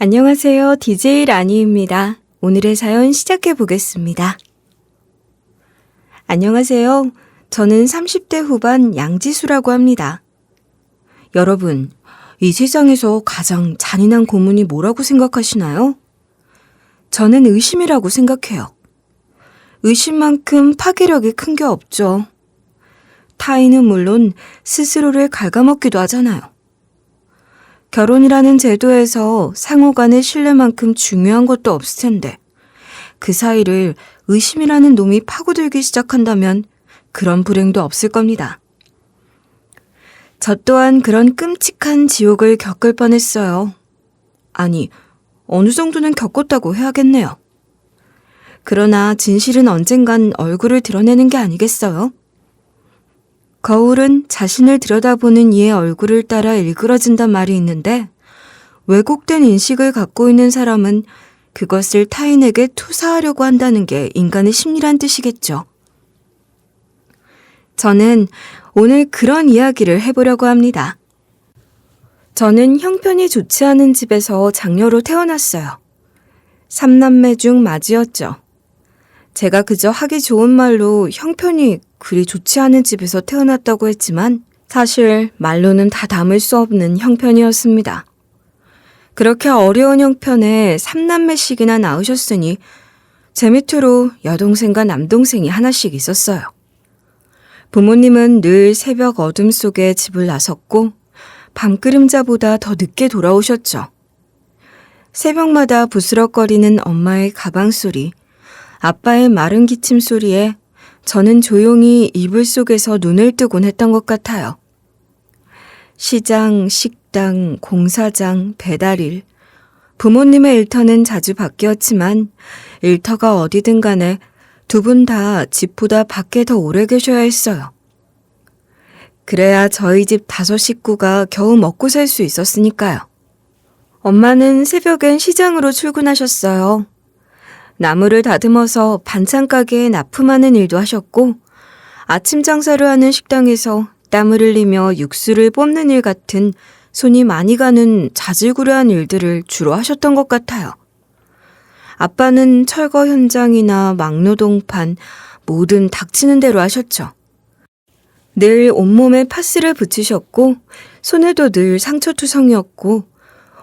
안녕하세요. DJ 라니입니다. 오늘의 사연 시작해 보겠습니다. 안녕하세요. 저는 30대 후반 양지수라고 합니다. 여러분, 이 세상에서 가장 잔인한 고문이 뭐라고 생각하시나요? 저는 의심이라고 생각해요. 의심만큼 파괴력이 큰 게 없죠. 타인은 물론 스스로를 갉아먹기도 하잖아요. 결혼이라는 제도에서 상호 간의 신뢰만큼 중요한 것도 없을 텐데 그 사이를 의심이라는 놈이 파고들기 시작한다면 그런 불행도 없을 겁니다. 저 또한 그런 끔찍한 지옥을 겪을 뻔했어요. 아니, 어느 정도는 겪었다고 해야겠네요. 그러나 진실은 언젠간 얼굴을 드러내는 게 아니겠어요? 거울은 자신을 들여다보는 이의 얼굴을 따라 일그러진단 말이 있는데 왜곡된 인식을 갖고 있는 사람은 그것을 타인에게 투사하려고 한다는 게 인간의 심리란 뜻이겠죠. 저는 오늘 그런 이야기를 해보려고 합니다. 저는 형편이 좋지 않은 집에서 장녀로 태어났어요. 3남매 중 맞이였죠. 제가 그저 하기 좋은 말로 형편이 그리 좋지 않은 집에서 태어났다고 했지만 사실 말로는 다 담을 수 없는 형편이었습니다. 그렇게 어려운 형편에 3남매씩이나 낳으셨으니 제 밑으로 여동생과 남동생이 하나씩 있었어요. 부모님은 늘 새벽 어둠 속에 집을 나섰고 밤그림자보다 더 늦게 돌아오셨죠. 새벽마다 부스럭거리는 엄마의 가방 소리, 아빠의 마른 기침 소리에 저는 조용히 이불 속에서 눈을 뜨곤 했던 것 같아요. 시장, 식당, 공사장, 배달일. 부모님의 일터는 자주 바뀌었지만 일터가 어디든 간에 두 분 다 집보다 밖에 더 오래 계셔야 했어요. 그래야 저희 집 5 식구가 겨우 먹고 살 수 있었으니까요. 엄마는 새벽엔 시장으로 출근하셨어요. 나무를 다듬어서 반찬 가게에 납품하는 일도 하셨고 아침 장사를 하는 식당에서 땀을 흘리며 육수를 뽑는 일 같은 손이 많이 가는 자질구레한 일들을 주로 하셨던 것 같아요. 아빠는 철거 현장이나 막노동판 뭐든 닥치는 대로 하셨죠. 늘 온몸에 파스를 붙이셨고 손에도 늘 상처투성이었고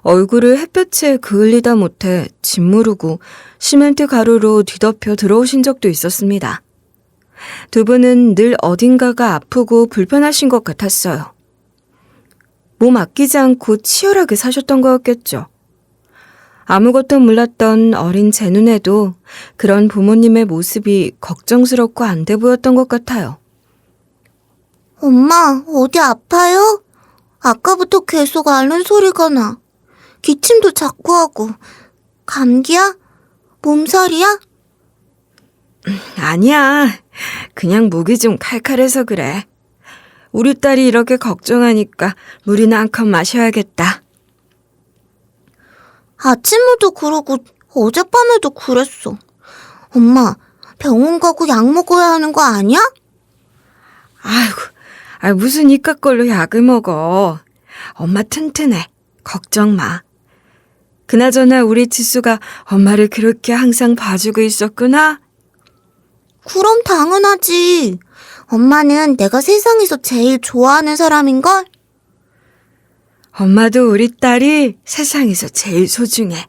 얼굴을 햇볕에 그을리다 못해 짓무르고 시멘트 가루로 뒤덮여 들어오신 적도 있었습니다. 두 분은 늘 어딘가가 아프고 불편하신 것 같았어요. 몸 아끼지 않고 치열하게 사셨던 거였겠죠. 아무것도 몰랐던 어린 제 눈에도 그런 부모님의 모습이 걱정스럽고 안 돼 보였던 것 같아요. 엄마, 어디 아파요? 아까부터 계속 앓는 소리가 나. 기침도 자꾸 하고. 감기야? 몸살이야? 아니야. 그냥 목이 좀 칼칼해서 그래. 우리 딸이 이렇게 걱정하니까 물이나 한 컵 마셔야겠다. 아침에도 그러고 어젯밤에도 그랬어. 엄마, 병원 가고 약 먹어야 하는 거 아니야? 아이고, 무슨 이깟 걸로 약을 먹어. 엄마 튼튼해. 걱정 마. 그나저나 우리 지수가 엄마를 그렇게 항상 봐주고 있었구나? 그럼 당연하지. 엄마는 내가 세상에서 제일 좋아하는 사람인걸? 엄마도 우리 딸이 세상에서 제일 소중해.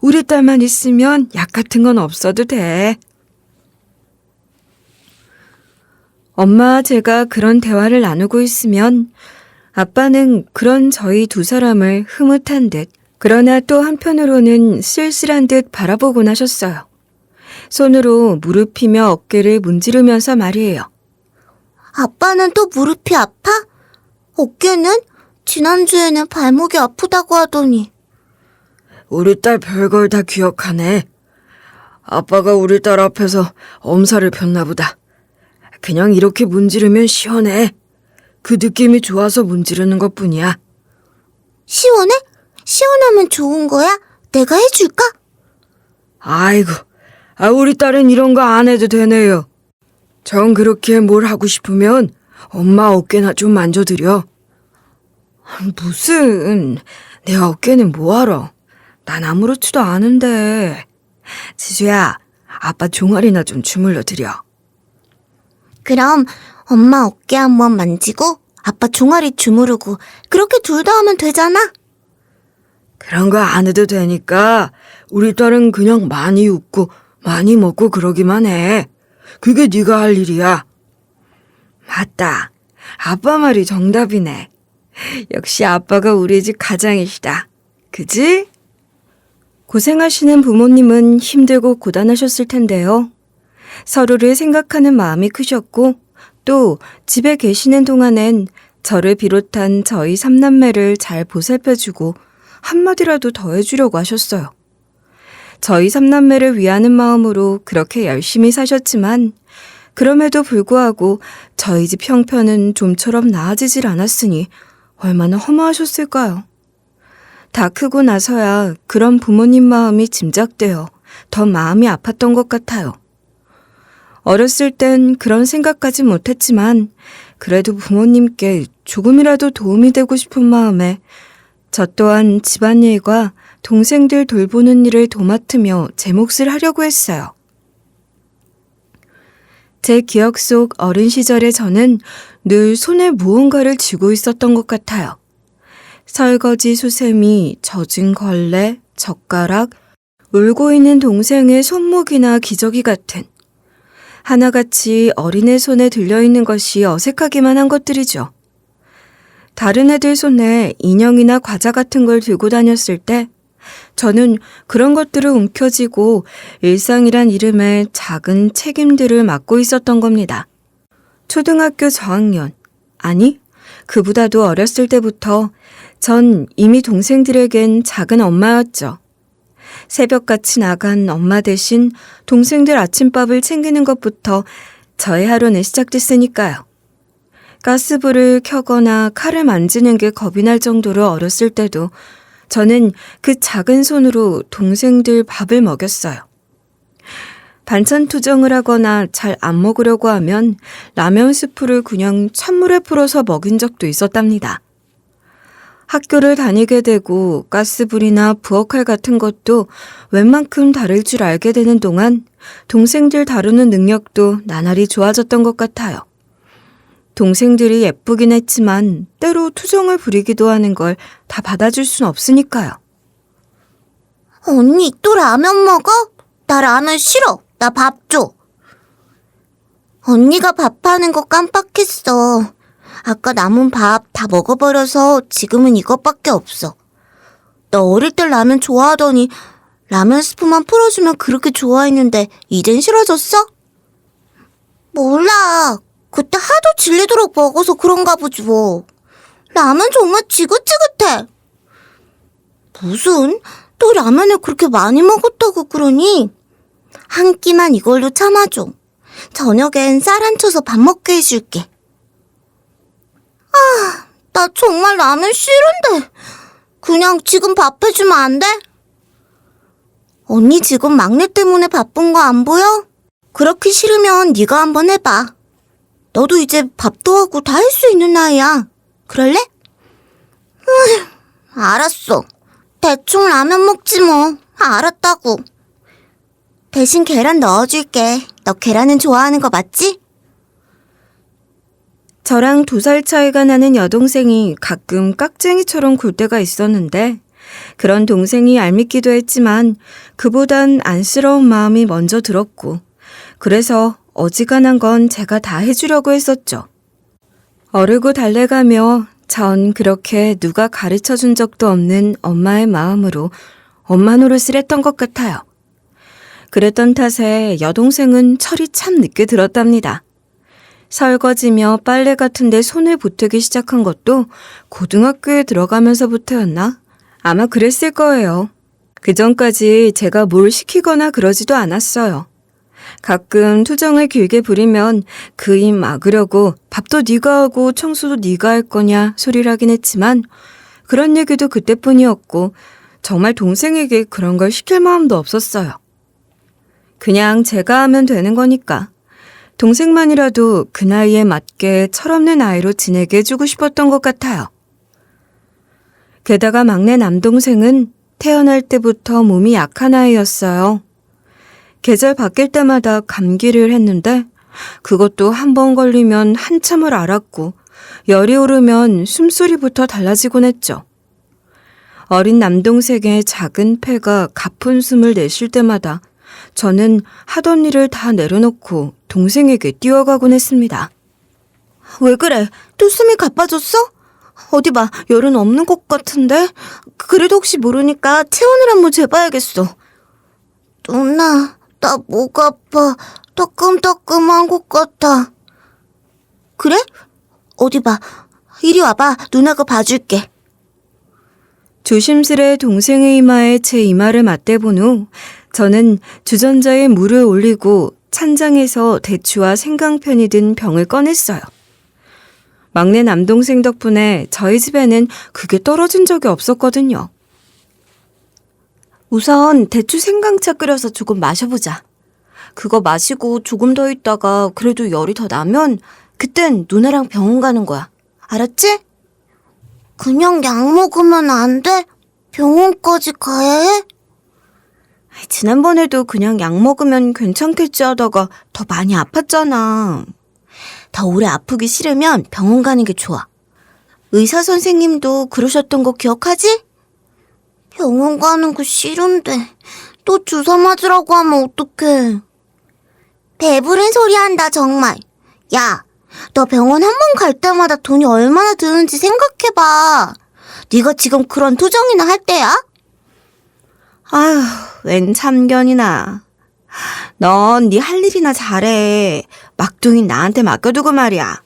우리 딸만 있으면 약 같은 건 없어도 돼. 엄마와 제가 그런 대화를 나누고 있으면 아빠는 그런 저희 두 사람을 흐뭇한 듯 그러나 또 한편으로는 쓸쓸한 듯 바라보곤 하셨어요. 손으로 무릎이며 어깨를 문지르면서 말이에요. 아빠는 또 무릎이 아파? 어깨는? 지난주에는 발목이 아프다고 하더니. 우리 딸 별걸 다 기억하네. 아빠가 우리 딸 앞에서 엄살을 폈나 보다. 그냥 이렇게 문지르면 시원해. 그 느낌이 좋아서 문지르는 것뿐이야. 시원해? 시원하면 좋은 거야? 내가 해줄까? 아이고, 우리 딸은 이런 거 안 해도 되네요. 정 그렇게 뭘 하고 싶으면 엄마 어깨나 좀 만져드려. 무슨, 내 어깨는 뭐하러. 난 아무렇지도 않은데. 지수야, 아빠 종아리나 좀 주물러 드려. 그럼 엄마 어깨 한번 만지고 아빠 종아리 주무르고 그렇게 둘 다 하면 되잖아. 그런 거 안 해도 되니까 우리 딸은 그냥 많이 웃고 많이 먹고 그러기만 해. 그게 네가 할 일이야. 맞다. 아빠 말이 정답이네. 역시 아빠가 우리 집 가장이시다. 그지? 고생하시는 부모님은 힘들고 고단하셨을 텐데요. 서로를 생각하는 마음이 크셨고 또 집에 계시는 동안엔 저를 비롯한 저희 삼남매를 잘 보살펴주고 한마디라도 더 해주려고 하셨어요. 저희 삼남매를 위하는 마음으로 그렇게 열심히 사셨지만 그럼에도 불구하고 저희 집 형편은 좀처럼 나아지질 않았으니 얼마나 허무하셨을까요? 다 크고 나서야 그런 부모님 마음이 짐작되어 더 마음이 아팠던 것 같아요. 어렸을 땐 그런 생각까지 못했지만 그래도 부모님께 조금이라도 도움이 되고 싶은 마음에 저 또한 집안일과 동생들 돌보는 일을 도맡으며 제 몫을 하려고 했어요. 제 기억 속 어린 시절의 저는 늘 손에 무언가를 쥐고 있었던 것 같아요. 설거지 수세미, 젖은 걸레, 젓가락, 울고 있는 동생의 손목이나 기저귀 같은 하나같이 어린애 손에 들려있는 것이 어색하기만 한 것들이죠. 다른 애들 손에 인형이나 과자 같은 걸 들고 다녔을 때 저는 그런 것들을 움켜쥐고 일상이란 이름의 작은 책임들을 맡고 있었던 겁니다. 초등학교 저학년, 아니, 그보다도 어렸을 때부터 전 이미 동생들에겐 작은 엄마였죠. 새벽같이 나간 엄마 대신 동생들 아침밥을 챙기는 것부터 저의 하루는 시작됐으니까요. 가스불을 켜거나 칼을 만지는 게 겁이 날 정도로 어렸을 때도 저는 그 작은 손으로 동생들 밥을 먹였어요. 반찬 투정을 하거나 잘 안 먹으려고 하면 라면 스프를 그냥 찬물에 풀어서 먹인 적도 있었답니다. 학교를 다니게 되고 가스불이나 부엌칼 같은 것도 웬만큼 다룰 줄 알게 되는 동안 동생들 다루는 능력도 나날이 좋아졌던 것 같아요. 동생들이 예쁘긴 했지만 때로 투정을 부리기도 하는 걸 다 받아줄 순 없으니까요. 언니 또 라면 먹어? 나 라면 싫어. 나 밥 줘. 언니가 밥하는 거 깜빡했어. 아까 남은 밥 다 먹어버려서 지금은 이것밖에 없어. 너 어릴 때 라면 좋아하더니 라면 스프만 풀어주면 그렇게 좋아했는데 이젠 싫어졌어? 몰라. 그때 하도 질리도록 먹어서 그런가 보지 뭐. 라면 정말 지긋지긋해. 무슨? 또 라면을 그렇게 많이 먹었다고 그러니? 한 끼만 이걸로 참아줘. 저녁엔 쌀 안 쳐서 밥 먹게 해줄게. 아, 나 정말 라면 싫은데. 그냥 지금 밥 해주면 안 돼? 언니 지금 막내 때문에 바쁜 거 안 보여? 그렇게 싫으면 네가 한번 해봐. 너도 이제 밥도 하고 다 할 수 있는 나이야. 그럴래? 알았어. 대충 라면 먹지 뭐. 알았다고. 대신 계란 넣어줄게. 너 계란은 좋아하는 거 맞지? 저랑 2살 차이가 나는 여동생이 가끔 깍쟁이처럼 굴 때가 있었는데 그런 동생이 얄밉기도 했지만 그보단 안쓰러운 마음이 먼저 들었고 그래서 어지간한 건 제가 다 해주려고 했었죠. 어르고 달래가며 전 그렇게 누가 가르쳐준 적도 없는 엄마의 마음으로 엄마 노릇을 했던 것 같아요. 그랬던 탓에 여동생은 철이 참 늦게 들었답니다. 설거지며 빨래 같은 데 손을 보태기 시작한 것도 고등학교에 들어가면서부터였나? 아마 그랬을 거예요. 그전까지 제가 뭘 시키거나 그러지도 않았어요. 가끔 투정을 길게 부리면 그 입 막으려고 밥도 네가 하고 청소도 네가 할 거냐 소리를 하긴 했지만 그런 얘기도 그때뿐이었고 정말 동생에게 그런 걸 시킬 마음도 없었어요. 그냥 제가 하면 되는 거니까 동생만이라도 그 나이에 맞게 철없는 아이로 지내게 해주고 싶었던 것 같아요. 게다가 막내 남동생은 태어날 때부터 몸이 약한 아이였어요. 계절 바뀔 때마다 감기를 했는데 그것도 한 번 걸리면 한참을 앓았고 열이 오르면 숨소리부터 달라지곤 했죠. 어린 남동생의 작은 폐가 가쁜 숨을 내쉴 때마다 저는 하던 일을 다 내려놓고 동생에게 뛰어가곤 했습니다. 왜 그래? 또 숨이 가빠졌어? 어디 봐, 열은 없는 것 같은데? 그래도 혹시 모르니까 체온을 한번 재봐야겠어. 누나, 나 목 아파. 따끔따끔한 것 같아. 그래? 어디 봐. 이리 와봐. 누나가 봐줄게. 조심스레 동생의 이마에 제 이마를 맞대본 후 저는 주전자에 물을 올리고 찬장에서 대추와 생강편이 든 병을 꺼냈어요. 막내 남동생 덕분에 저희 집에는 그게 떨어진 적이 없었거든요. 우선 대추 생강차 끓여서 조금 마셔보자. 그거 마시고 조금 더 있다가 그래도 열이 더 나면 그땐 누나랑 병원 가는 거야. 알았지? 그냥 약 먹으면 안 돼? 병원까지 가야 해? 지난번에도 그냥 약 먹으면 괜찮겠지 하다가 더 많이 아팠잖아. 더 오래 아프기 싫으면 병원 가는 게 좋아. 의사 선생님도 그러셨던 거 기억하지? 병원 가는 거 싫은데 또 주사 맞으라고 하면 어떡해. 배부른 소리 한다 정말. 야, 너 병원 한 번 갈 때마다 돈이 얼마나 드는지 생각해봐. 네가 지금 그런 투정이나 할 때야? 아휴, 웬 참견이나. 넌 네 할 일이나 잘해. 막둥이 나한테 맡겨두고 말이야.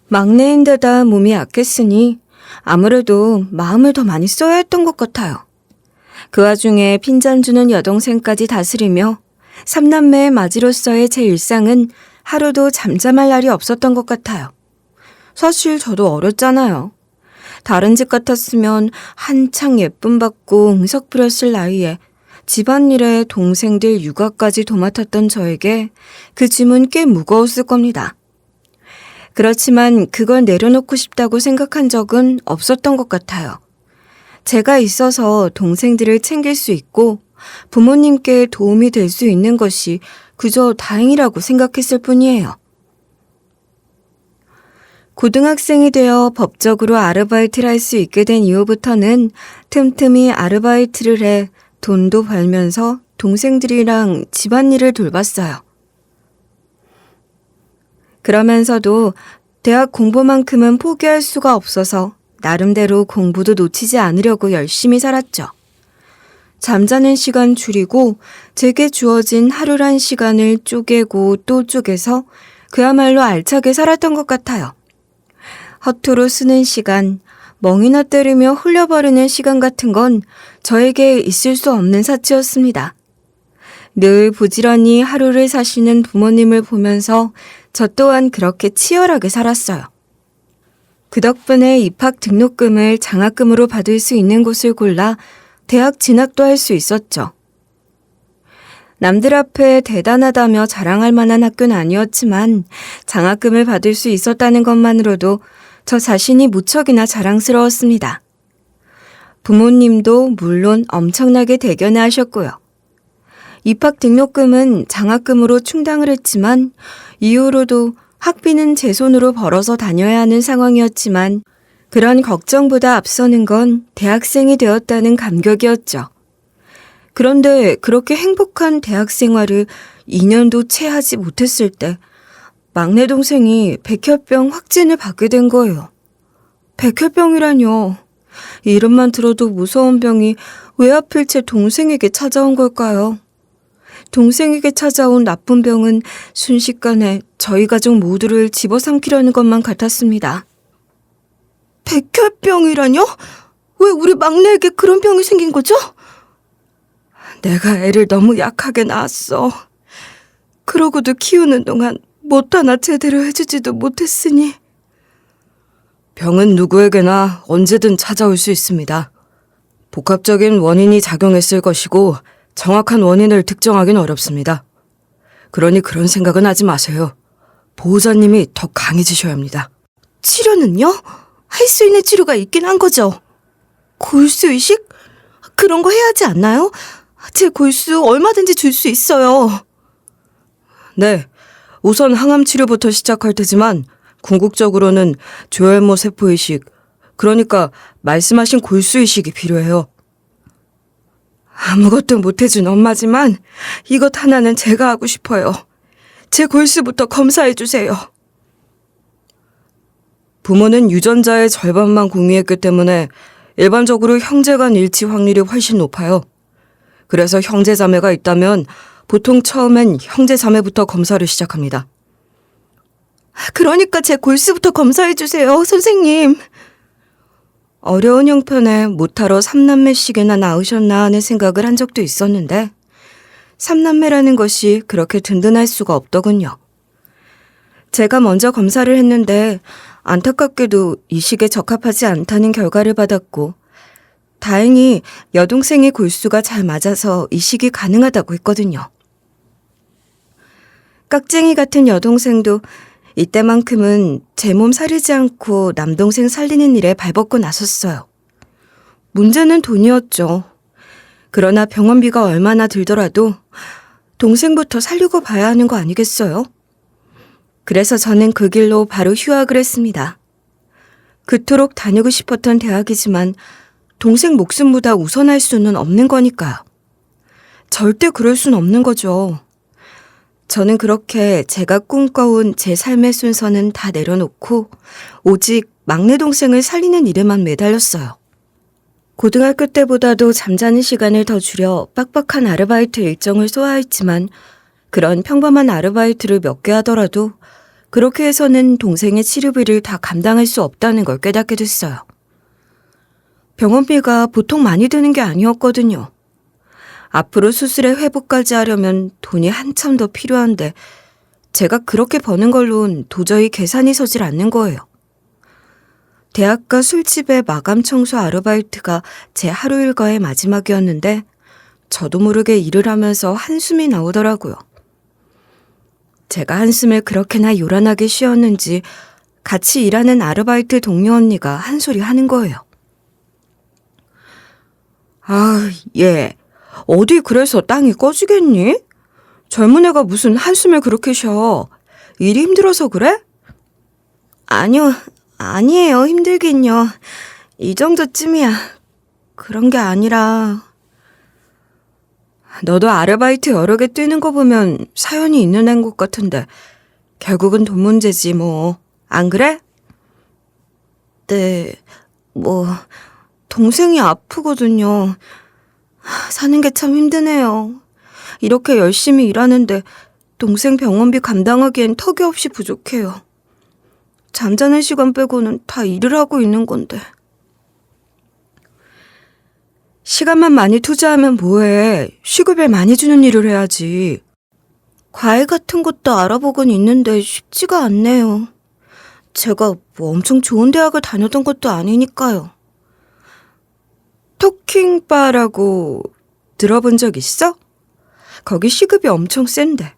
막내인데다 몸이 약했으니 아무래도 마음을 더 많이 써야 했던 것 같아요. 그 와중에 핀잔 주는 여동생까지 다스리며 삼남매의 맞이로서의 제 일상은 하루도 잠잠할 날이 없었던 것 같아요. 사실 저도 어렸잖아요. 다른 집 같았으면 한창 예쁨 받고 응석 부렸을 나이에 집안일에 동생들 육아까지 도맡았던 저에게 그 짐은 꽤 무거웠을 겁니다. 그렇지만 그걸 내려놓고 싶다고 생각한 적은 없었던 것 같아요. 제가 있어서 동생들을 챙길 수 있고 부모님께 도움이 될 수 있는 것이 그저 다행이라고 생각했을 뿐이에요. 고등학생이 되어 법적으로 아르바이트를 할 수 있게 된 이후부터는 틈틈이 아르바이트를 해 돈도 벌면서 동생들이랑 집안일을 돌봤어요. 그러면서도 대학 공부만큼은 포기할 수가 없어서 나름대로 공부도 놓치지 않으려고 열심히 살았죠. 잠자는 시간 줄이고 제게 주어진 하루란 시간을 쪼개고 또 쪼개서 그야말로 알차게 살았던 것 같아요. 허투루 쓰는 시간, 멍이나 때리며 흘려버리는 시간 같은 건 저에게 있을 수 없는 사치였습니다. 늘 부지런히 하루를 사시는 부모님을 보면서 저 또한 그렇게 치열하게 살았어요. 그 덕분에 입학 등록금을 장학금으로 받을 수 있는 곳을 골라 대학 진학도 할 수 있었죠. 남들 앞에 대단하다며 자랑할 만한 학교는 아니었지만 장학금을 받을 수 있었다는 것만으로도 저 자신이 무척이나 자랑스러웠습니다. 부모님도 물론 엄청나게 대견해 하셨고요. 입학 등록금은 장학금으로 충당을 했지만 이후로도 학비는 제 손으로 벌어서 다녀야 하는 상황이었지만 그런 걱정보다 앞서는 건 대학생이 되었다는 감격이었죠. 그런데 그렇게 행복한 대학 생활을 2년도 채 하지 못했을 때 막내 동생이 백혈병 확진을 받게 된 거예요. 백혈병이라뇨. 이름만 들어도 무서운 병이 왜 하필 제 동생에게 찾아온 걸까요? 동생에게 찾아온 나쁜 병은 순식간에 저희 가족 모두를 집어삼키려는 것만 같았습니다. 백혈병이라뇨? 왜 우리 막내에게 그런 병이 생긴 거죠? 내가 애를 너무 약하게 낳았어. 그러고도 키우는 동안 못 하나 제대로 해주지도 못했으니. 병은 누구에게나 언제든 찾아올 수 있습니다. 복합적인 원인이 작용했을 것이고 정확한 원인을 특정하기는 어렵습니다. 그러니 그런 생각은 하지 마세요. 보호자님이 더 강해지셔야 합니다. 치료는요? 할 수 있는 치료가 있긴 한 거죠. 골수이식? 그런 거 해야 하지 않나요? 제 골수 얼마든지 줄 수 있어요. 네, 우선 항암 치료부터 시작할 테지만 궁극적으로는 조혈모 세포 이식, 그러니까 말씀하신 골수 이식이 필요해요. 아무것도 못해준 엄마지만 이것 하나는 제가 하고 싶어요. 제 골수부터 검사해주세요. 부모는 유전자의 절반만 공유했기 때문에 일반적으로 형제간 일치 확률이 훨씬 높아요. 그래서 형제자매가 있다면 보통 처음엔 형제자매부터 검사를 시작합니다. 그러니까 제 골수부터 검사해주세요, 선생님. 어려운 형편에 못하러 3남매씩이나 낳으셨나 하는 생각을 한 적도 있었는데 3남매라는 것이 그렇게 든든할 수가 없더군요. 제가 먼저 검사를 했는데 안타깝게도 이식에 적합하지 않다는 결과를 받았고 다행히 여동생의 골수가 잘 맞아서 이식이 가능하다고 했거든요. 깍쟁이 같은 여동생도 이때만큼은 제 몸 사리지 않고 남동생 살리는 일에 발벗고 나섰어요. 문제는 돈이었죠. 그러나 병원비가 얼마나 들더라도 동생부터 살리고 봐야 하는 거 아니겠어요? 그래서 저는 그 길로 바로 휴학을 했습니다. 그토록 다니고 싶었던 대학이지만 동생 목숨보다 우선할 수는 없는 거니까요. 절대 그럴 순 없는 거죠. 저는 그렇게 제가 꿈꿔온 제 삶의 순서는 다 내려놓고 오직 막내 동생을 살리는 일에만 매달렸어요. 고등학교 때보다도 잠자는 시간을 더 줄여 빡빡한 아르바이트 일정을 소화했지만 그런 평범한 아르바이트를 몇 개 하더라도 그렇게 해서는 동생의 치료비를 다 감당할 수 없다는 걸 깨닫게 됐어요. 병원비가 보통 많이 드는 게 아니었거든요. 앞으로 수술의 회복까지 하려면 돈이 한참 더 필요한데 제가 그렇게 버는 걸로는 도저히 계산이 서질 않는 거예요. 대학가 술집의 마감 청소 아르바이트가 제 하루 일과의 마지막이었는데 저도 모르게 일을 하면서 한숨이 나오더라고요. 제가 한숨을 그렇게나 요란하게 쉬었는지 같이 일하는 아르바이트 동료 언니가 한 소리 하는 거예요. 아, 얘 어디 그래서 땅이 꺼지겠니? 젊은 애가 무슨 한숨을 그렇게 쉬어. 일이 힘들어서 그래? 아니에요. 힘들긴요. 이 정도쯤이야. 그런 게 아니라 너도 아르바이트 여러 개 뛰는 거 보면 사연이 있는 애인 것 같은데 결국은 돈 문제지 뭐. 안 그래? 네, 동생이 아프거든요. 사는 게 참 힘드네요. 이렇게 열심히 일하는데 동생 병원비 감당하기엔 턱이 없이 부족해요. 잠자는 시간 빼고는 다 일을 하고 있는 건데. 시간만 많이 투자하면 뭐해. 시급을 많이 주는 일을 해야지. 과외 같은 것도 알아보곤 있는데 쉽지가 않네요. 제가 엄청 좋은 대학을 다녔던 것도 아니니까요. 토킹바라고 들어본 적 있어? 거기 시급이 엄청 센데.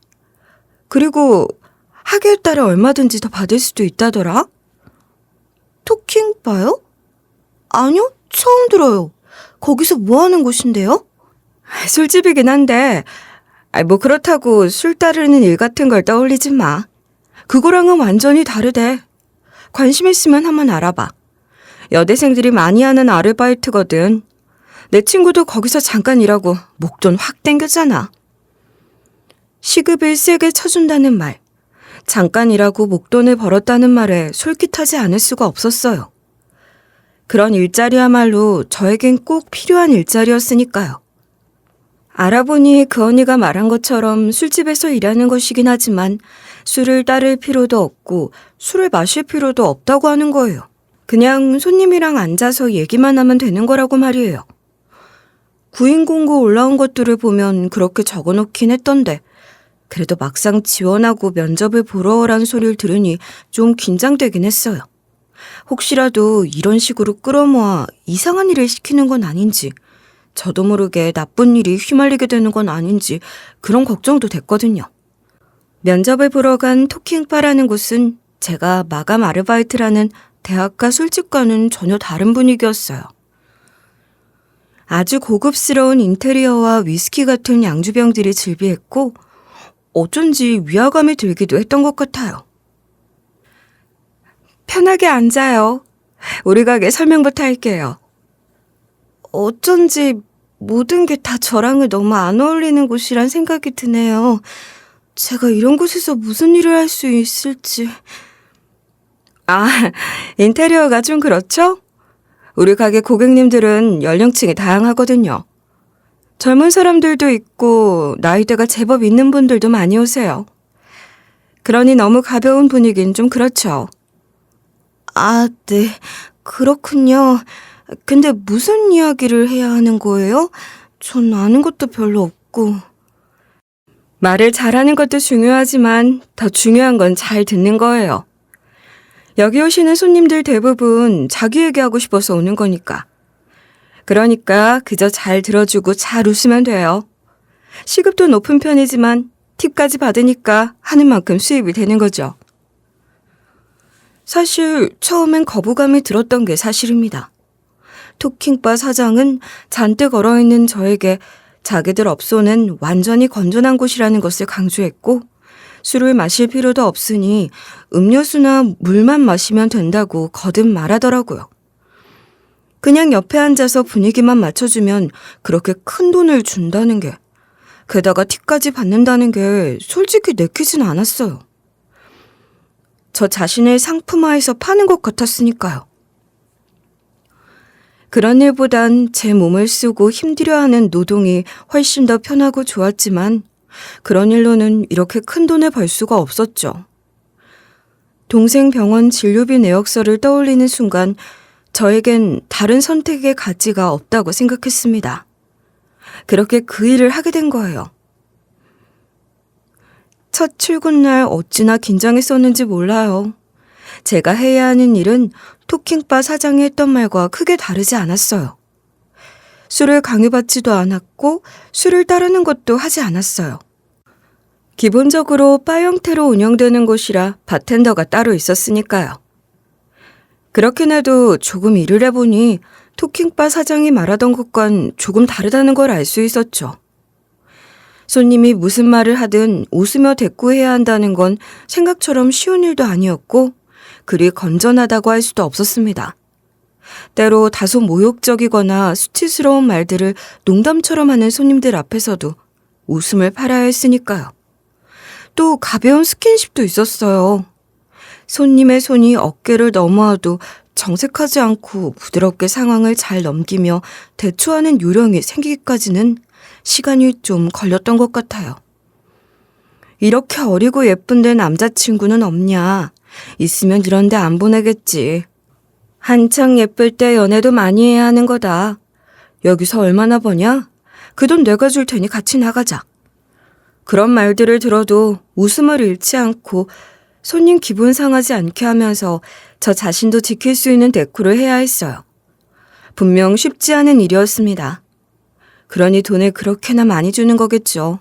그리고 학교에 따라 얼마든지 더 받을 수도 있다더라. 토킹바요? 아니요, 처음 들어요. 거기서 뭐 하는 곳인데요? 술집이긴 한데 뭐 그렇다고 술 따르는 일 같은 걸 떠올리지 마. 그거랑은 완전히 다르대. 관심 있으면 한번 알아봐. 여대생들이 많이 하는 아르바이트거든. 내 친구도 거기서 잠깐 일하고 목돈 확 땡겼잖아. 시급을 세게 쳐준다는 말, 잠깐 일하고 목돈을 벌었다는 말에 솔깃하지 않을 수가 없었어요. 그런 일자리야말로 저에겐 꼭 필요한 일자리였으니까요. 알아보니 그 언니가 말한 것처럼 술집에서 일하는 것이긴 하지만 술을 따를 필요도 없고 술을 마실 필요도 없다고 하는 거예요. 그냥 손님이랑 앉아서 얘기만 하면 되는 거라고 말이에요. 구인 공고 올라온 것들을 보면 그렇게 적어놓긴 했던데 그래도 막상 지원하고 면접을 보러 오란 소리를 들으니 좀 긴장되긴 했어요. 혹시라도 이런 식으로 끌어모아 이상한 일을 시키는 건 아닌지, 저도 모르게 나쁜 일이 휘말리게 되는 건 아닌지 그런 걱정도 됐거든요. 면접을 보러 간 토킹바라는 곳은 제가 마감 아르바이트라는 대학가 술집과는 전혀 다른 분위기였어요. 아주 고급스러운 인테리어와 위스키 같은 양주병들이 즐비했고 어쩐지 위화감이 들기도 했던 것 같아요. 편하게 앉아요. 우리 가게 설명부터 할게요. 어쩐지 모든 게 다 저랑은 너무 안 어울리는 곳이란 생각이 드네요. 제가 이런 곳에서 무슨 일을 할 수 있을지. 아, 인테리어가 좀 그렇죠? 우리 가게 고객님들은 연령층이 다양하거든요. 젊은 사람들도 있고 나이대가 제법 있는 분들도 많이 오세요. 그러니 너무 가벼운 분위기는 좀 그렇죠. 아, 네. 그렇군요. 근데 무슨 이야기를 해야 하는 거예요? 전 아는 것도 별로 없고. 말을 잘하는 것도 중요하지만 더 중요한 건 잘 듣는 거예요. 여기 오시는 손님들 대부분 자기 얘기하고 싶어서 오는 거니까. 그러니까 그저 잘 들어주고 잘 웃으면 돼요. 시급도 높은 편이지만 팁까지 받으니까 하는 만큼 수입이 되는 거죠. 사실 처음엔 거부감이 들었던 게 사실입니다. 토킹바 사장은 잔뜩 얼어있는 저에게 자기들 업소는 완전히 건전한 곳이라는 것을 강조했고 술을 마실 필요도 없으니 음료수나 물만 마시면 된다고 거듭 말하더라고요. 그냥 옆에 앉아서 분위기만 맞춰주면 그렇게 큰 돈을 준다는 게, 게다가 팁까지 받는다는 게 솔직히 내키진 않았어요. 저 자신을 상품화해서 파는 것 같았으니까요. 그런 일보단 제 몸을 쓰고 힘들여하는 노동이 훨씬 더 편하고 좋았지만 그런 일로는 이렇게 큰 돈을 벌 수가 없었죠. 동생 병원 진료비 내역서를 떠올리는 순간 저에겐 다른 선택의 가치가 없다고 생각했습니다. 그렇게 그 일을 하게 된 거예요. 첫 출근날 어찌나 긴장했었는지 몰라요. 제가 해야 하는 일은 토킹바 사장이 했던 말과 크게 다르지 않았어요. 술을 강요받지도 않았고 술을 따르는 것도 하지 않았어요. 기본적으로 바 형태로 운영되는 곳이라 바텐더가 따로 있었으니까요. 그렇긴 해도 조금 일을 해보니 토킹바 사장이 말하던 것과는 조금 다르다는 걸 알 수 있었죠. 손님이 무슨 말을 하든 웃으며 대꾸해야 한다는 건 생각처럼 쉬운 일도 아니었고 그리 건전하다고 할 수도 없었습니다. 때로 다소 모욕적이거나 수치스러운 말들을 농담처럼 하는 손님들 앞에서도 웃음을 팔아야 했으니까요. 또 가벼운 스킨십도 있었어요. 손님의 손이 어깨를 넘어와도 정색하지 않고 부드럽게 상황을 잘 넘기며 대처하는 요령이 생기기까지는 시간이 좀 걸렸던 것 같아요. 이렇게 어리고 예쁜데 남자친구는 없냐? 있으면 이런데 안 보내겠지. 한창 예쁠 때 연애도 많이 해야 하는 거다. 여기서 얼마나 버냐? 그 돈 내가 줄 테니 같이 나가자. 그런 말들을 들어도 웃음을 잃지 않고 손님 기분 상하지 않게 하면서 저 자신도 지킬 수 있는 대꾸를 해야 했어요. 분명 쉽지 않은 일이었습니다. 그러니 돈을 그렇게나 많이 주는 거겠죠.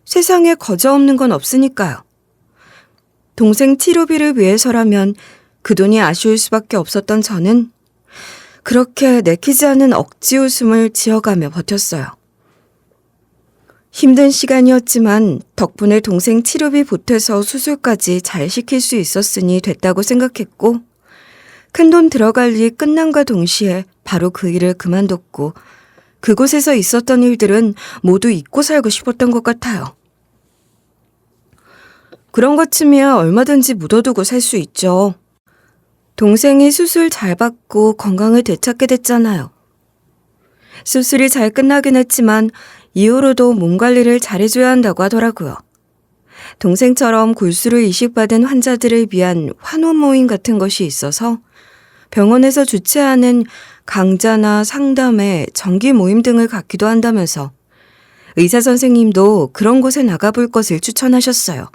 세상에 거저 없는 건 없으니까요. 동생 치료비를 위해서라면 그 돈이 아쉬울 수밖에 없었던 저는 그렇게 내키지 않은 억지 웃음을 지어가며 버텼어요. 힘든 시간이었지만 덕분에 동생 치료비 보태서 수술까지 잘 시킬 수 있었으니 됐다고 생각했고 큰돈 들어갈 일 끝남과 동시에 바로 그 일을 그만뒀고 그곳에서 있었던 일들은 모두 잊고 살고 싶었던 것 같아요. 그런 것쯤이야 얼마든지 묻어두고 살 수 있죠. 동생이 수술 잘 받고 건강을 되찾게 됐잖아요. 수술이 잘 끝나긴 했지만 이후로도 몸 관리를 잘해줘야 한다고 하더라고요. 동생처럼 골수를 이식받은 환자들을 위한 환호 모임 같은 것이 있어서 병원에서 주최하는 강좌나 상담회, 정기 모임 등을 갖기도 한다면서 의사 선생님도 그런 곳에 나가볼 것을 추천하셨어요.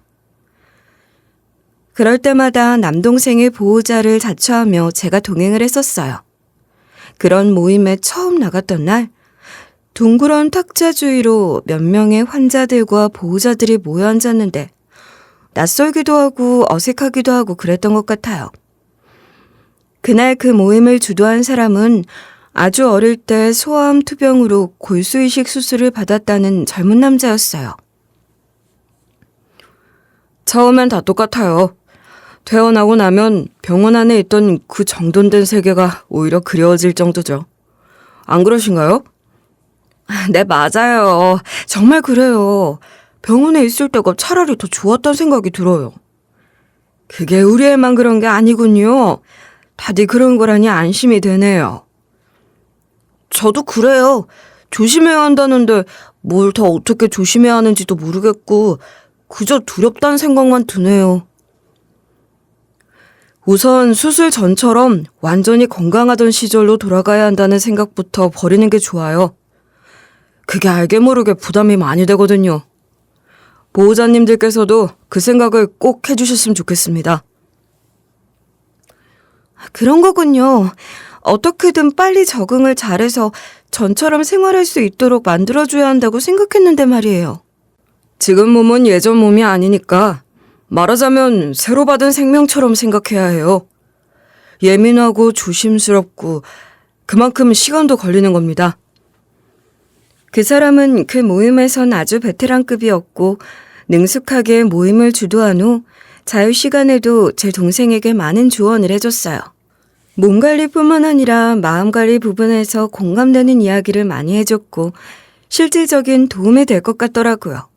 그럴 때마다 남동생의 보호자를 자처하며 제가 동행을 했었어요. 그런 모임에 처음 나갔던 날 둥그런 탁자 주위로 몇 명의 환자들과 보호자들이 모여 앉았는데 낯설기도 하고 어색하기도 하고 그랬던 것 같아요. 그날 그 모임을 주도한 사람은 아주 어릴 때 소아암 투병으로 골수이식 수술을 받았다는 젊은 남자였어요. 처음엔 다 똑같아요. 퇴원하고 나면 병원 안에 있던 그 정돈된 세계가 오히려 그리워질 정도죠. 안 그러신가요? 네, 맞아요. 정말 그래요. 병원에 있을 때가 차라리 더 좋았다는 생각이 들어요. 그게 우리 애만 그런 게 아니군요. 다들 그런 거라니 안심이 되네요. 저도 그래요. 조심해야 한다는데 뭘 더 어떻게 조심해야 하는지도 모르겠고 그저 두렵다는 생각만 드네요. 우선 수술 전처럼 완전히 건강하던 시절로 돌아가야 한다는 생각부터 버리는 게 좋아요. 그게 알게 모르게 부담이 많이 되거든요. 보호자님들께서도 그 생각을 꼭 해주셨으면 좋겠습니다. 그런 거군요. 어떻게든 빨리 적응을 잘해서 전처럼 생활할 수 있도록 만들어줘야 한다고 생각했는데 말이에요. 지금 몸은 예전 몸이 아니니까 말하자면 새로 받은 생명처럼 생각해야 해요. 예민하고 조심스럽고 그만큼 시간도 걸리는 겁니다. 그 사람은 그 모임에선 아주 베테랑급이었고 능숙하게 모임을 주도한 후 자유시간에도 제 동생에게 많은 조언을 해줬어요. 몸 관리뿐만 아니라 마음 관리 부분에서 공감되는 이야기를 많이 해줬고 실질적인 도움이 될 것 같더라고요.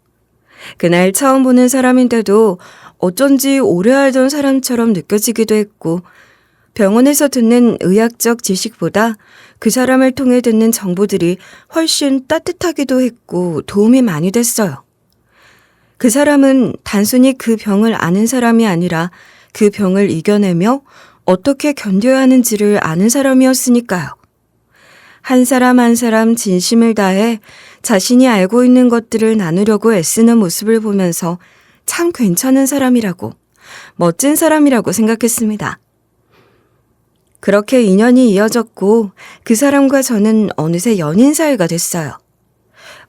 그날 처음 보는 사람인데도 어쩐지 오래 알던 사람처럼 느껴지기도 했고 병원에서 듣는 의학적 지식보다 그 사람을 통해 듣는 정보들이 훨씬 따뜻하기도 했고 도움이 많이 됐어요. 그 사람은 단순히 그 병을 아는 사람이 아니라 그 병을 이겨내며 어떻게 견뎌야 하는지를 아는 사람이었으니까요. 한 사람 한 사람 진심을 다해 자신이 알고 있는 것들을 나누려고 애쓰는 모습을 보면서 참 괜찮은 사람이라고, 멋진 사람이라고 생각했습니다. 그렇게 인연이 이어졌고 그 사람과 저는 어느새 연인 사이가 됐어요.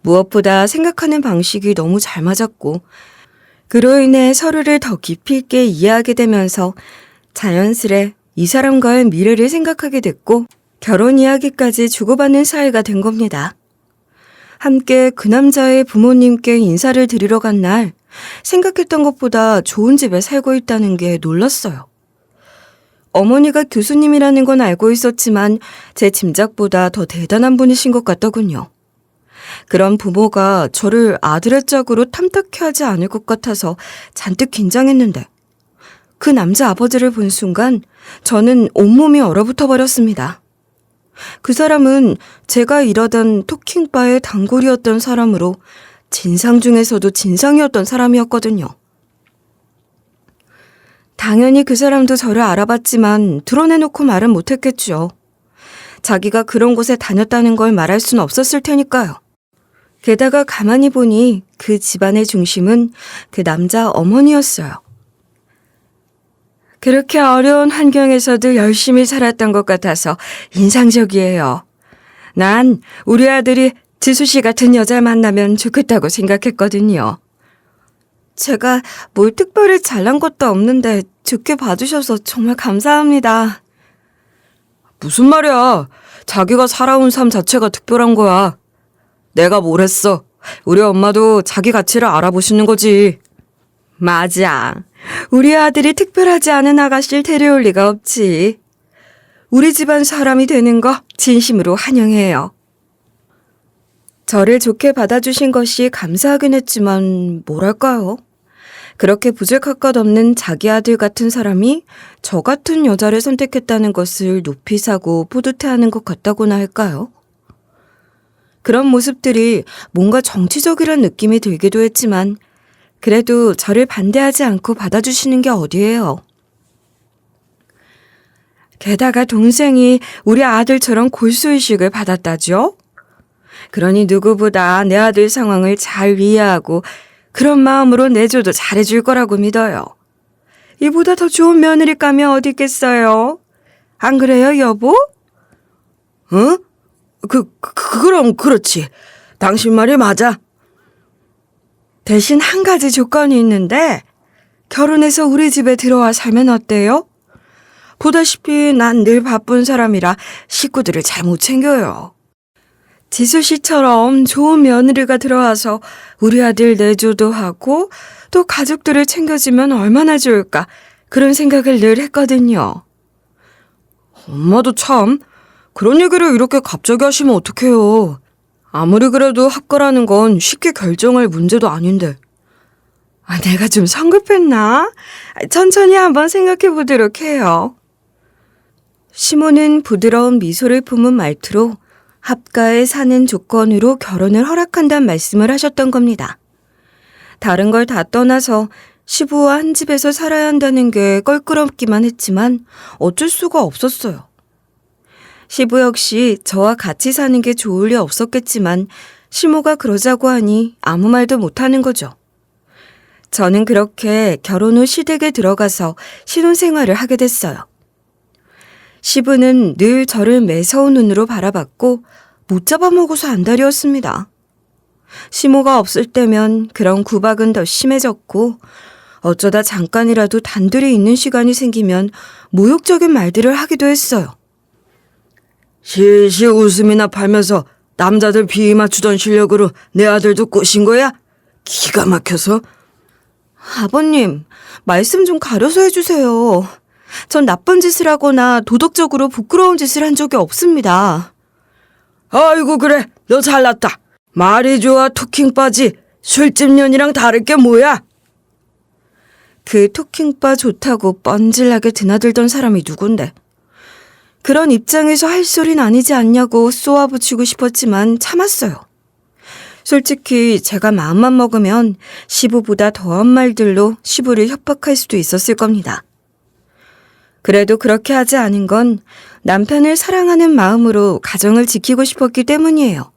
무엇보다 생각하는 방식이 너무 잘 맞았고 그로 인해 서로를 더 깊이 있게 이해하게 되면서 자연스레 이 사람과의 미래를 생각하게 됐고 결혼 이야기까지 주고받는 사이가 된 겁니다. 함께 그 남자의 부모님께 인사를 드리러 간 날 생각했던 것보다 좋은 집에 살고 있다는 게 놀랐어요. 어머니가 교수님이라는 건 알고 있었지만 제 짐작보다 더 대단한 분이신 것 같더군요. 그런 부모가 저를 아들의 짝으로 탐탁해 하지 않을 것 같아서 잔뜩 긴장했는데 그 남자 아버지를 본 순간 저는 온몸이 얼어붙어 버렸습니다. 그 사람은 제가 일하던 토킹바의 단골이었던 사람으로 진상 중에서도 진상이었던 사람이었거든요. 당연히 그 사람도 저를 알아봤지만 드러내놓고 말은 못했겠죠. 자기가 그런 곳에 다녔다는 걸 말할 수는 없었을 테니까요. 게다가 가만히 보니 그 집안의 중심은 그 남자 어머니였어요. 그렇게 어려운 환경에서도 열심히 살았던 것 같아서 인상적이에요. 난 우리 아들이 지수 씨 같은 여자를 만나면 좋겠다고 생각했거든요. 제가 뭘 특별히 잘난 것도 없는데 좋게 봐주셔서 정말 감사합니다. 무슨 말이야. 자기가 살아온 삶 자체가 특별한 거야. 내가 뭘 했어. 우리 엄마도 자기 가치를 알아보시는 거지. 맞아. 우리 아들이 특별하지 않은 아가씨를 데려올 리가 없지. 우리 집안 사람이 되는 거 진심으로 환영해요. 저를 좋게 받아주신 것이 감사하긴 했지만 뭐랄까요? 그렇게 부족할 것 없는 자기 아들 같은 사람이 저 같은 여자를 선택했다는 것을 높이 사고 뿌듯해하는 것 같다고나 할까요? 그런 모습들이 뭔가 정치적이란 느낌이 들기도 했지만 그래도 저를 반대하지 않고 받아주시는 게 어디예요. 게다가 동생이 우리 아들처럼 골수이식을 받았다죠? 그러니 누구보다 내 아들 상황을 잘 이해하고 그런 마음으로 내줘도 잘해줄 거라고 믿어요. 이보다 더 좋은 며느리감이 어디 있겠어요? 안 그래요, 여보? 응? 그럼 그렇지. 당신 말이 맞아. 대신 한 가지 조건이 있는데 결혼해서 우리 집에 들어와 살면 어때요? 보다시피 난 늘 바쁜 사람이라 식구들을 잘 못 챙겨요. 지수 씨처럼 좋은 며느리가 들어와서 우리 아들 내조도 하고 또 가족들을 챙겨주면 얼마나 좋을까 그런 생각을 늘 했거든요. 엄마도 참 그런 얘기를 이렇게 갑자기 하시면 어떡해요. 아무리 그래도 학과라는 건 쉽게 결정할 문제도 아닌데. 내가 좀 성급했나? 천천히 한번 생각해 보도록 해요. 시모는 부드러운 미소를 품은 말투로 합가에 사는 조건으로 결혼을 허락한다는 말씀을 하셨던 겁니다. 다른 걸 다 떠나서 시부와 한 집에서 살아야 한다는 게 껄끄럽기만 했지만 어쩔 수가 없었어요. 시부 역시 저와 같이 사는 게 좋을 리 없었겠지만 시모가 그러자고 하니 아무 말도 못하는 거죠. 저는 그렇게 결혼 후 시댁에 들어가서 신혼생활을 하게 됐어요. 시부는 늘 저를 매서운 눈으로 바라봤고 못 잡아먹어서 안달이었습니다. 시모가 없을 때면 그런 구박은 더 심해졌고 어쩌다 잠깐이라도 단둘이 있는 시간이 생기면 모욕적인 말들을 하기도 했어요. 실실 웃음이나 팔면서 남자들 비위 맞추던 실력으로 내 아들도 꼬신 거야? 기가 막혀서. 아버님, 말씀 좀 가려서 해주세요. 전 나쁜 짓을 하거나 도덕적으로 부끄러운 짓을 한 적이 없습니다. 아이고 그래, 너 잘났다. 말이 좋아 토킹바지, 술집 년이랑 다를 게 뭐야? 그 토킹바 좋다고 뻔질나게 드나들던 사람이 누군데. 그런 입장에서 할 소린 아니지 않냐고 쏘아붙이고 싶었지만 참았어요. 솔직히 제가 마음만 먹으면 시부보다 더한 말들로 시부를 협박할 수도 있었을 겁니다. 그래도 그렇게 하지 않은 건 남편을 사랑하는 마음으로 가정을 지키고 싶었기 때문이에요.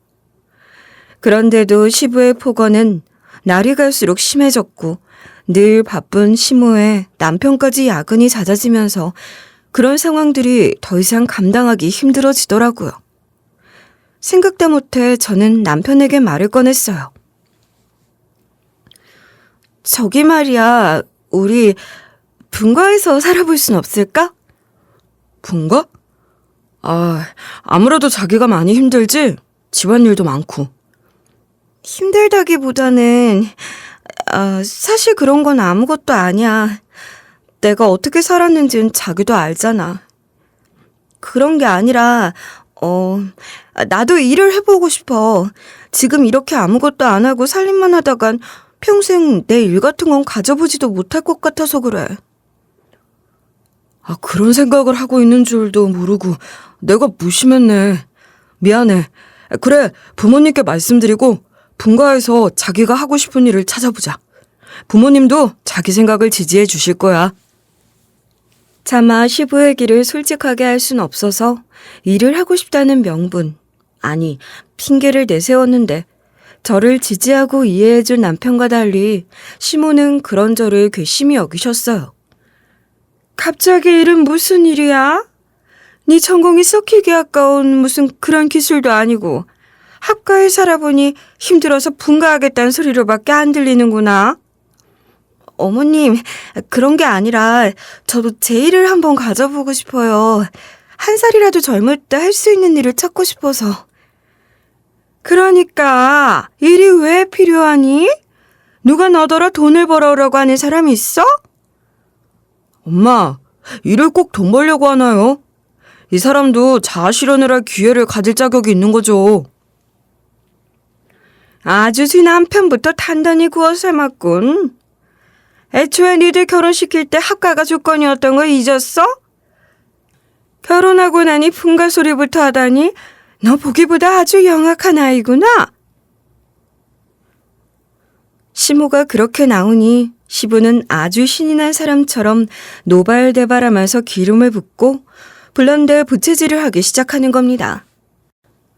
그런데도 시부의 폭언은 날이 갈수록 심해졌고 늘 바쁜 시모에 남편까지 야근이 잦아지면서 그런 상황들이 더 이상 감당하기 힘들어지더라고요. 생각도 못해 저는 남편에게 말을 꺼냈어요. 저기 말이야, 우리 분가에서 살아볼 순 없을까? 분가? 아무래도 자기가 많이 힘들지? 집안일도 많고. 힘들다기보다는 사실 그런 건 아무것도 아니야. 내가 어떻게 살았는지는 자기도 알잖아. 그런 게 아니라 나도 일을 해보고 싶어. 지금 이렇게 아무것도 안 하고 살림만 하다간 평생 내 일 같은 건 가져보지도 못할 것 같아서 그래. 그런 생각을 하고 있는 줄도 모르고 내가 무심했네. 미안해. 그래, 부모님께 말씀드리고 분가해서 자기가 하고 싶은 일을 찾아보자. 부모님도 자기 생각을 지지해 주실 거야. 차마 시부의 길을 솔직하게 할 순 없어서 일을 하고 싶다는 명분, 아니 핑계를 내세웠는데 저를 지지하고 이해해준 남편과 달리 시모는 그런 저를 괘씸히 여기셨어요. 갑자기 일은 무슨 일이야? 네 전공이 썩히기 아까운 무슨 그런 기술도 아니고 학과에 살아보니 힘들어서 분가하겠다는 소리로밖에 안 들리는구나. 어머님, 그런 게 아니라 저도 제 일을 한번 가져보고 싶어요. 한 살이라도 젊을 때 할 수 있는 일을 찾고 싶어서. 그러니까 일이 왜 필요하니? 누가 너더러 돈을 벌어오라고 하는 사람이 있어? 엄마, 일을 꼭 돈 벌려고 하나요? 이 사람도 자아실현을 할 기회를 가질 자격이 있는 거죠. 아주 지 남편부터 단단히 구워 삶았군. 애초에 니들 결혼시킬 때 학과가 조건이었던 거 잊었어? 결혼하고 나니 분가 소리부터 하다니 너 보기보다 아주 영악한 아이구나. 시모가 그렇게 나오니 시부는 아주 신이 난 사람처럼 노발대발하면서 기름을 붓고 블런드에 부채질을 하기 시작하는 겁니다.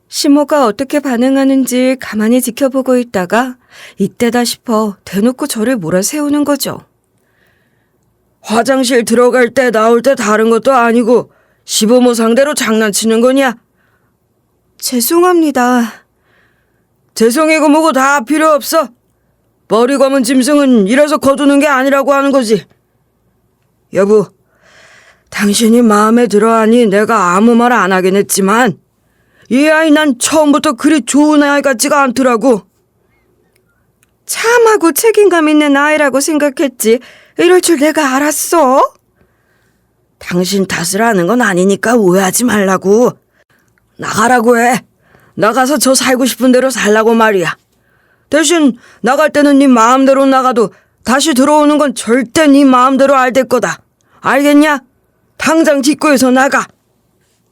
시모가 어떻게 반응하는지 가만히 지켜보고 있다가 이때다 싶어 대놓고 저를 몰아세우는 거죠. 화장실 들어갈 때 나올 때 다른 것도 아니고 시부모 상대로 장난치는 거냐? 죄송합니다. 죄송이고 뭐고 다 필요 없어. 머리 검은 짐승은 이래서 거두는 게 아니라고 하는 거지. 여보, 당신이 마음에 들어하니 내가 아무 말 안 하긴 했지만 이 아이 난 처음부터 그리 좋은 아이 같지가 않더라고. 참하고 책임감 있는 아이라고 생각했지. 이럴 줄 내가 알았어? 당신 탓을 하는 건 아니니까 오해하지 말라고. 나가라고 해. 나가서 저 살고 싶은 대로 살라고 말이야. 대신 나갈 때는 네 마음대로 나가도 다시 들어오는 건 절대 네 마음대로 알 될 거다. 알겠냐? 당장 뒷고에서 나가.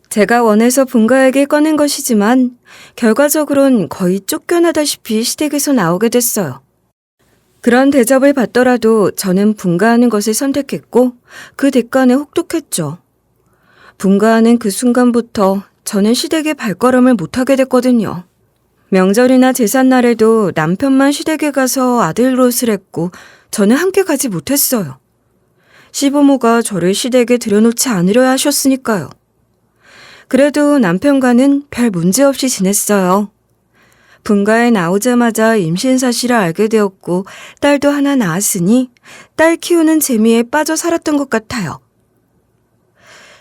제가 원해서 분가에게 꺼낸 것이지만 결과적으론 거의 쫓겨나다시피 시댁에서 나오게 됐어요. 그런 대접을 받더라도 저는 분가하는 것을 선택했고 그 대가는 혹독했죠. 분가하는 그 순간부터 저는 시댁에 발걸음을 못하게 됐거든요. 명절이나 제삿날에도 남편만 시댁에 가서 아들 노릇을 했고 저는 함께 가지 못했어요. 시부모가 저를 시댁에 들여놓지 않으려 하셨으니까요. 그래도 남편과는 별 문제 없이 지냈어요. 분가에 나오자마자 임신 사실을 알게 되었고 딸도 하나 낳았으니 딸 키우는 재미에 빠져 살았던 것 같아요.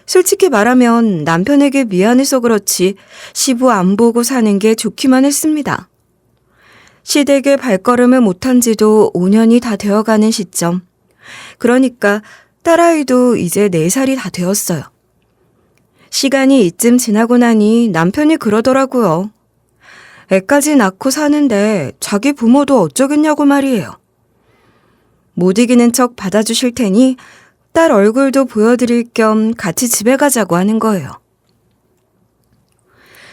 솔직히 말하면 남편에게 미안해서 그렇지 시부 안 보고 사는 게 좋기만 했습니다. 시댁에 발걸음을 못한 지도 5년이 다 되어가는 시점. 그러니까 딸아이도 이제 4살이 다 되었어요. 시간이 이쯤 지나고 나니 남편이 그러더라고요. 애까지 낳고 사는데 자기 부모도 어쩌겠냐고 말이에요. 못 이기는 척 받아주실 테니 딸 얼굴도 보여드릴 겸 같이 집에 가자고 하는 거예요.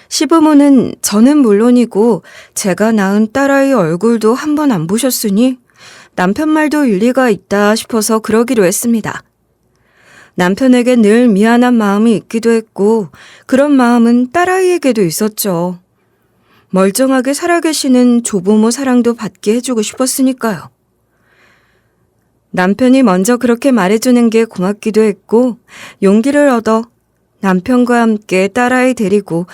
시부모는 저는 물론이고 제가 낳은 딸아이 얼굴도 한 번 안 보셨으니 남편 말도 일리가 있다 싶어서 그러기로 했습니다. 남편에게 늘 미안한 마음이 있기도 했고 그런 마음은 딸아이에게도 있었죠. 멀쩡하게 살아계시는 조부모 사랑도 받게 해주고 싶었으니까요. 남편이 먼저 그렇게 말해주는 게 고맙기도 했고 용기를 얻어 남편과 함께 딸아이 데리고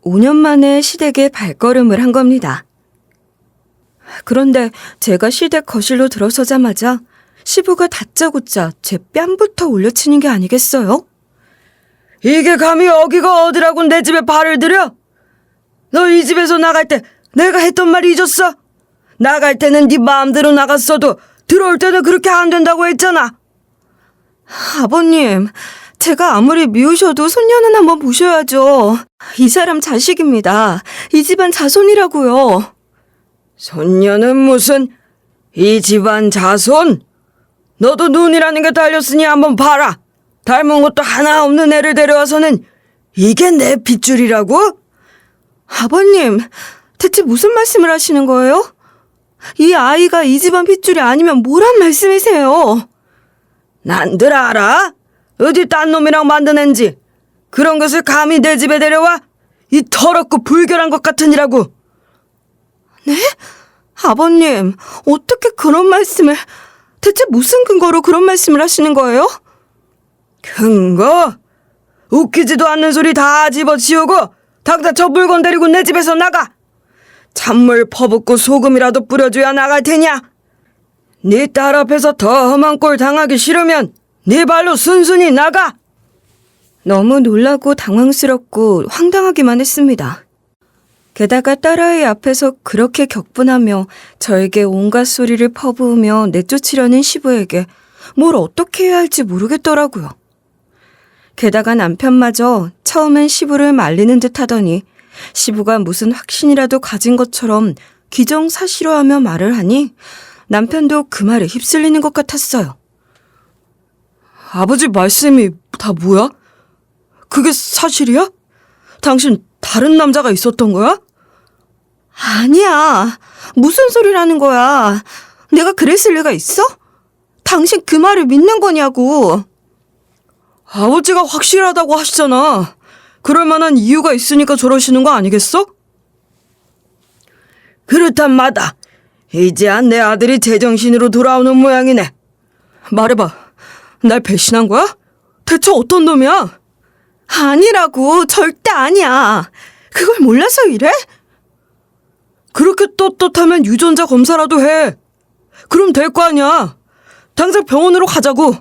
5년 만에 시댁에 발걸음을 한 겁니다. 그런데 제가 시댁 거실로 들어서자마자 시부가 다짜고짜 제 뺨부터 올려치는 게 아니겠어요? 이게 감히 여기가 어디라고 내 집에 발을 들여? 너 이 집에서 나갈 때 내가 했던 말 잊었어? 나갈 때는 네 마음대로 나갔어도 들어올 때는 그렇게 안 된다고 했잖아. 아버님, 제가 아무리 미우셔도 손녀는 한번 보셔야죠. 이 사람 자식입니다. 이 집안 자손이라고요. 손녀는 무슨 이 집안 자손? 너도 눈이라는 게 달렸으니 한번 봐라. 닮은 것도 하나 없는 애를 데려와서는 이게 내 핏줄이라고? 아버님, 대체 무슨 말씀을 하시는 거예요? 이 아이가 이 집안 핏줄이 아니면 뭐란 말씀이세요? 난들 알아? 어디 딴 놈이랑 만든 앤지. 그런 것을 감히 내 집에 데려와? 이 더럽고 불결한 것 같으니라고. 네? 아버님, 어떻게 그런 말씀을... 대체 무슨 근거로 그런 말씀을 하시는 거예요? 근거? 웃기지도 않는 소리 다 집어치우고 당장 저 물건 데리고 내 집에서 나가. 찬물 퍼붓고 소금이라도 뿌려줘야 나갈 테냐? 네 딸 앞에서 더 험한 꼴 당하기 싫으면 네 발로 순순히 나가. 너무 놀라고 당황스럽고 황당하기만 했습니다. 게다가 딸아이 앞에서 그렇게 격분하며 저에게 온갖 소리를 퍼부으며 내쫓으려는 시부에게 뭘 어떻게 해야 할지 모르겠더라고요. 게다가 남편마저 처음엔 시부를 말리는 듯 하더니 시부가 무슨 확신이라도 가진 것처럼 기정사실화하며 말을 하니 남편도 그 말에 휩쓸리는 것 같았어요. 아버지 말씀이 다 뭐야? 그게 사실이야? 당신 다른 남자가 있었던 거야? 아니야. 무슨 소리라는 거야. 내가 그랬을 리가 있어? 당신 그 말을 믿는 거냐고. 아버지가 확실하다고 하시잖아. 그럴 만한 이유가 있으니까 저러시는 거 아니겠어? 그렇단 마다 이제야 내 아들이 제정신으로 돌아오는 모양이네. 말해봐. 날 배신한 거야? 대체 어떤 놈이야? 아니라고. 절대 아니야. 그걸 몰라서 이래? 그렇게 떳떳하면 유전자 검사라도 해. 그럼 될 거 아니야. 당장 병원으로 가자고.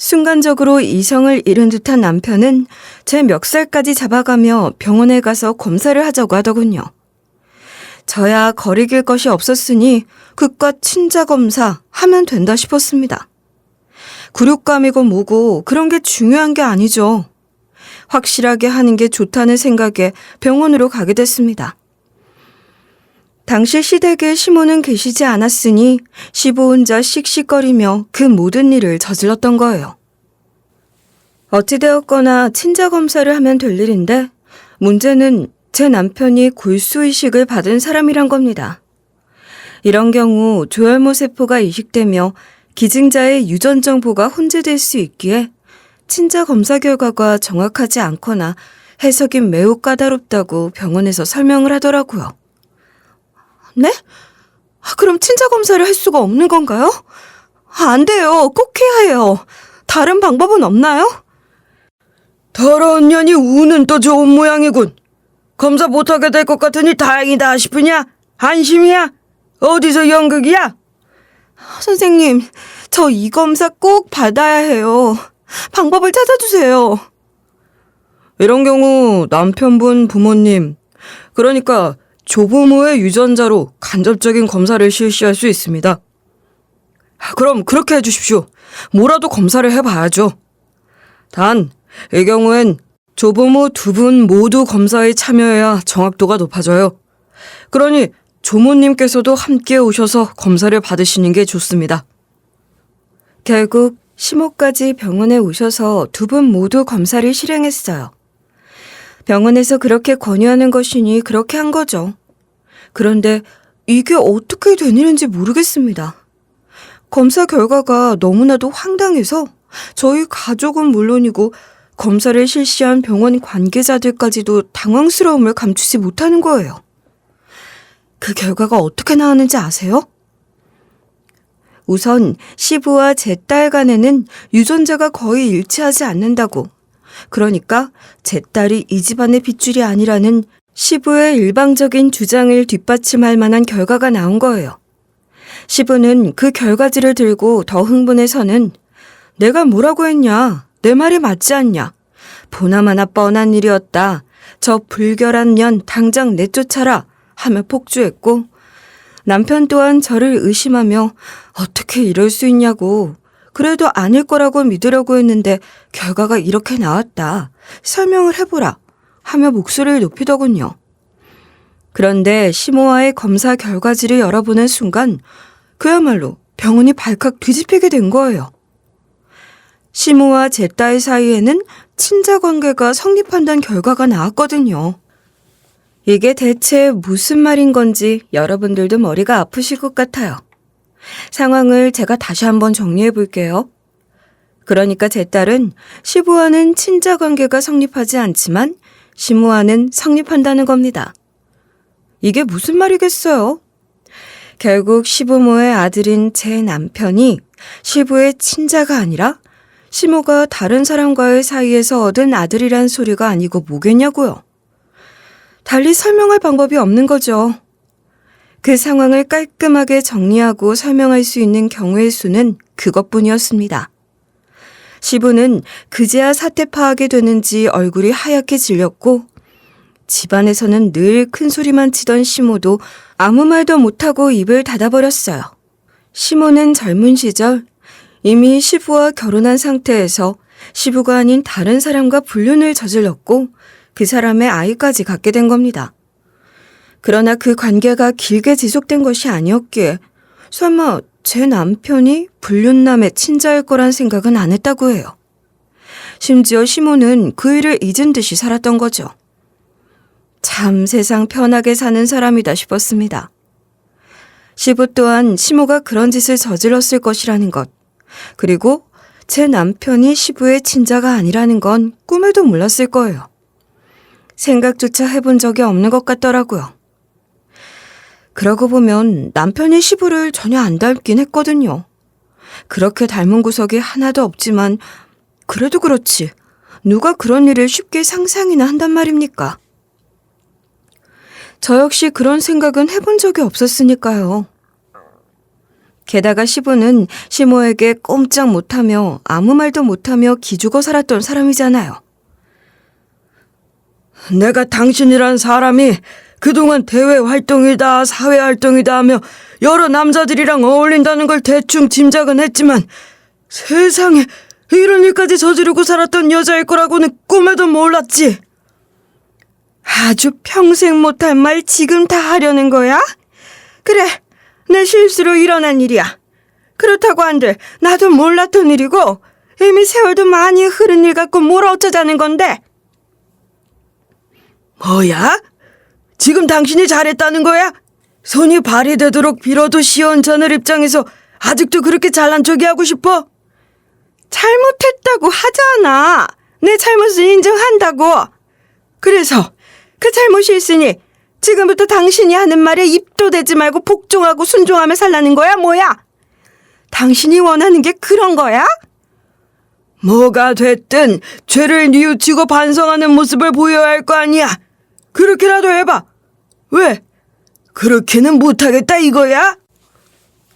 순간적으로 이성을 잃은 듯한 남편은 제 멱살까지 잡아가며 병원에 가서 검사를 하자고 하더군요. 저야 거리길 것이 없었으니 그깟 친자 검사 하면 된다 싶었습니다. 굴욕감이고 뭐고 그런 게 중요한 게 아니죠. 확실하게 하는 게 좋다는 생각에 병원으로 가게 됐습니다. 당시 시댁에 시모는 계시지 않았으니 시부 혼자 씩씩거리며 그 모든 일을 저질렀던 거예요. 어찌되었거나 친자검사를 하면 될 일인데 문제는 제 남편이 골수이식을 받은 사람이란 겁니다. 이런 경우 조혈모 세포가 이식되며 기증자의 유전 정보가 혼재될 수 있기에 친자 검사 결과가 정확하지 않거나 해석이 매우 까다롭다고 병원에서 설명을 하더라고요. 네? 그럼 친자 검사를 할 수가 없는 건가요? 안 돼요. 꼭 해야 해요. 다른 방법은 없나요? 더러운 년이 우는 또 좋은 모양이군. 검사 못하게 될 것 같으니 다행이다 싶으냐? 안심이야? 어디서 연극이야? 선생님, 저 이 검사 꼭 받아야 해요. 방법을 찾아주세요. 이런 경우 남편분 부모님, 그러니까 조부모의 유전자로 간접적인 검사를 실시할 수 있습니다. 그럼 그렇게 해주십시오. 뭐라도 검사를 해봐야죠. 단, 이 경우엔 조부모 두 분 모두 검사에 참여해야 정확도가 높아져요. 그러니 조모님께서도 함께 오셔서 검사를 받으시는 게 좋습니다. 결국 시모까지 병원에 오셔서 두 분 모두 검사를 실행했어요. 병원에서 그렇게 권유하는 것이니 그렇게 한 거죠. 그런데 이게 어떻게 된 일인지 모르겠습니다. 검사 결과가 너무나도 황당해서 저희 가족은 물론이고 검사를 실시한 병원 관계자들까지도 당황스러움을 감추지 못하는 거예요. 그 결과가 어떻게 나왔는지 아세요? 우선 시부와 제 딸 간에는 유전자가 거의 일치하지 않는다고, 그러니까 제 딸이 이 집안의 핏줄이 아니라는 시부의 일방적인 주장을 뒷받침할 만한 결과가 나온 거예요. 시부는 그 결과지를 들고 더 흥분해서는 내가 뭐라고 했냐? 내 말이 맞지 않냐? 보나마나 뻔한 일이었다. 저 불결한 년 당장 내쫓아라 하며 폭주했고, 남편 또한 저를 의심하며 어떻게 이럴 수 있냐고, 그래도 아닐 거라고 믿으려고 했는데 결과가 이렇게 나왔다. 설명을 해보라 하며 목소리를 높이더군요. 그런데 시모와의 검사 결과지를 열어보는 순간 그야말로 병원이 발칵 뒤집히게 된 거예요. 시모와 제 딸 사이에는 친자 관계가 성립한다는 결과가 나왔거든요. 이게 대체 무슨 말인 건지 여러분들도 머리가 아프실 것 같아요. 상황을 제가 다시 한번 정리해 볼게요. 그러니까 제 딸은 시부와는 친자 관계가 성립하지 않지만 시모와는 성립한다는 겁니다. 이게 무슨 말이겠어요? 결국 시부모의 아들인 제 남편이 시부의 친자가 아니라 시모가 다른 사람과의 사이에서 얻은 아들이란 소리가 아니고 뭐겠냐고요. 달리 설명할 방법이 없는 거죠. 그 상황을 깔끔하게 정리하고 설명할 수 있는 경우의 수는 그것뿐이었습니다. 시부는 그제야 사태 파악이 되는지 얼굴이 하얗게 질렸고, 집안에서는 늘 큰소리만 치던 시모도 아무 말도 못하고 입을 닫아버렸어요. 시모는 젊은 시절 이미 시부와 결혼한 상태에서 시부가 아닌 다른 사람과 불륜을 저질렀고 그 사람의 아이까지 갖게 된 겁니다. 그러나 그 관계가 길게 지속된 것이 아니었기에 설마 제 남편이 불륜남의 친자일 거란 생각은 안 했다고 해요. 심지어 시모는 그 일을 잊은 듯이 살았던 거죠. 참 세상 편하게 사는 사람이다 싶었습니다. 시부 또한 시모가 그런 짓을 저질렀을 것이라는 것, 그리고 제 남편이 시부의 친자가 아니라는 건 꿈에도 몰랐을 거예요. 생각조차 해본 적이 없는 것 같더라고요. 그러고 보면 남편이 시부를 전혀 안 닮긴 했거든요. 그렇게 닮은 구석이 하나도 없지만 그래도 그렇지 누가 그런 일을 쉽게 상상이나 한단 말입니까? 저 역시 그런 생각은 해본 적이 없었으니까요. 게다가 시부는 시모에게 꼼짝 못하며 아무 말도 못하며 기죽어 살았던 사람이잖아요. 내가 당신이란 사람이 그동안 대외 활동이다 사회 활동이다 하며 여러 남자들이랑 어울린다는 걸 대충 짐작은 했지만 세상에 이런 일까지 저지르고 살았던 여자일 거라고는 꿈에도 몰랐지. 아주 평생 못할 말 지금 다 하려는 거야? 그래, 내 실수로 일어난 일이야. 그렇다고 한들 나도 몰랐던 일이고 이미 세월도 많이 흐른 일 갖고 뭘 어쩌자는 건데. 뭐야? 지금 당신이 잘했다는 거야? 손이 발이 되도록 빌어도 시원찮을 입장에서 아직도 그렇게 잘난 척이 하고 싶어? 잘못했다고 하잖아. 내 잘못을 인정한다고. 그래서 그 잘못이 있으니 지금부터 당신이 하는 말에 입도 대지 말고 복종하고 순종하며 살라는 거야, 뭐야? 당신이 원하는 게 그런 거야? 뭐가 됐든 죄를 뉘우치고 반성하는 모습을 보여야 할 거 아니야. 그렇게라도 해봐. 왜? 그렇게는 못하겠다 이거야?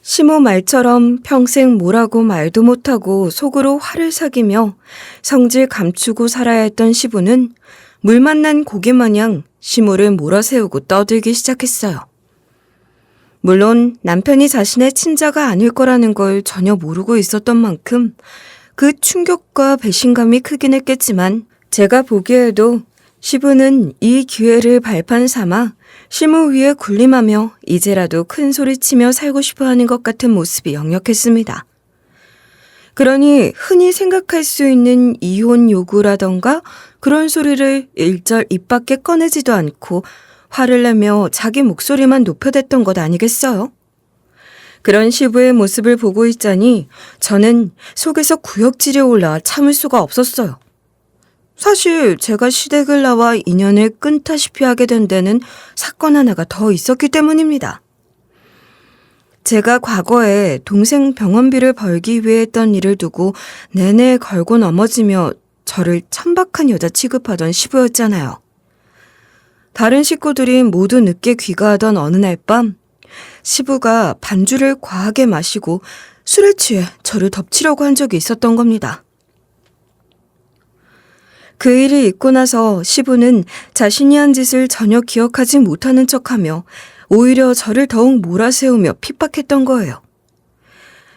시모 말처럼 평생 뭐라고 말도 못하고 속으로 화를 사기며 성질 감추고 살아야 했던 시부는 물 만난 고기 마냥 시모를 몰아세우고 떠들기 시작했어요. 물론 남편이 자신의 친자가 아닐 거라는 걸 전혀 모르고 있었던 만큼 그 충격과 배신감이 크긴 했겠지만 제가 보기에도 시부는 이 기회를 발판 삼아 시모 위에 군림하며 이제라도 큰 소리치며 살고 싶어하는 것 같은 모습이 역력했습니다. 그러니 흔히 생각할 수 있는 이혼 요구라던가 그런 소리를 일절 입 밖에 꺼내지도 않고 화를 내며 자기 목소리만 높여댔던 것 아니겠어요? 그런 시부의 모습을 보고 있자니 저는 속에서 구역질이 올라 참을 수가 없었어요. 사실 제가 시댁을 나와 인연을 끊다시피 하게 된 데는 사건 하나가 더 있었기 때문입니다. 제가 과거에 동생 병원비를 벌기 위해 했던 일을 두고 내내 걸고 넘어지며 저를 천박한 여자 취급하던 시부였잖아요. 다른 식구들이 모두 늦게 귀가하던 어느 날 밤 시부가 반주를 과하게 마시고 술에 취해 저를 덮치려고 한 적이 있었던 겁니다. 그 일이 있고 나서 시부는 자신이 한 짓을 전혀 기억하지 못하는 척하며 오히려 저를 더욱 몰아세우며 핍박했던 거예요.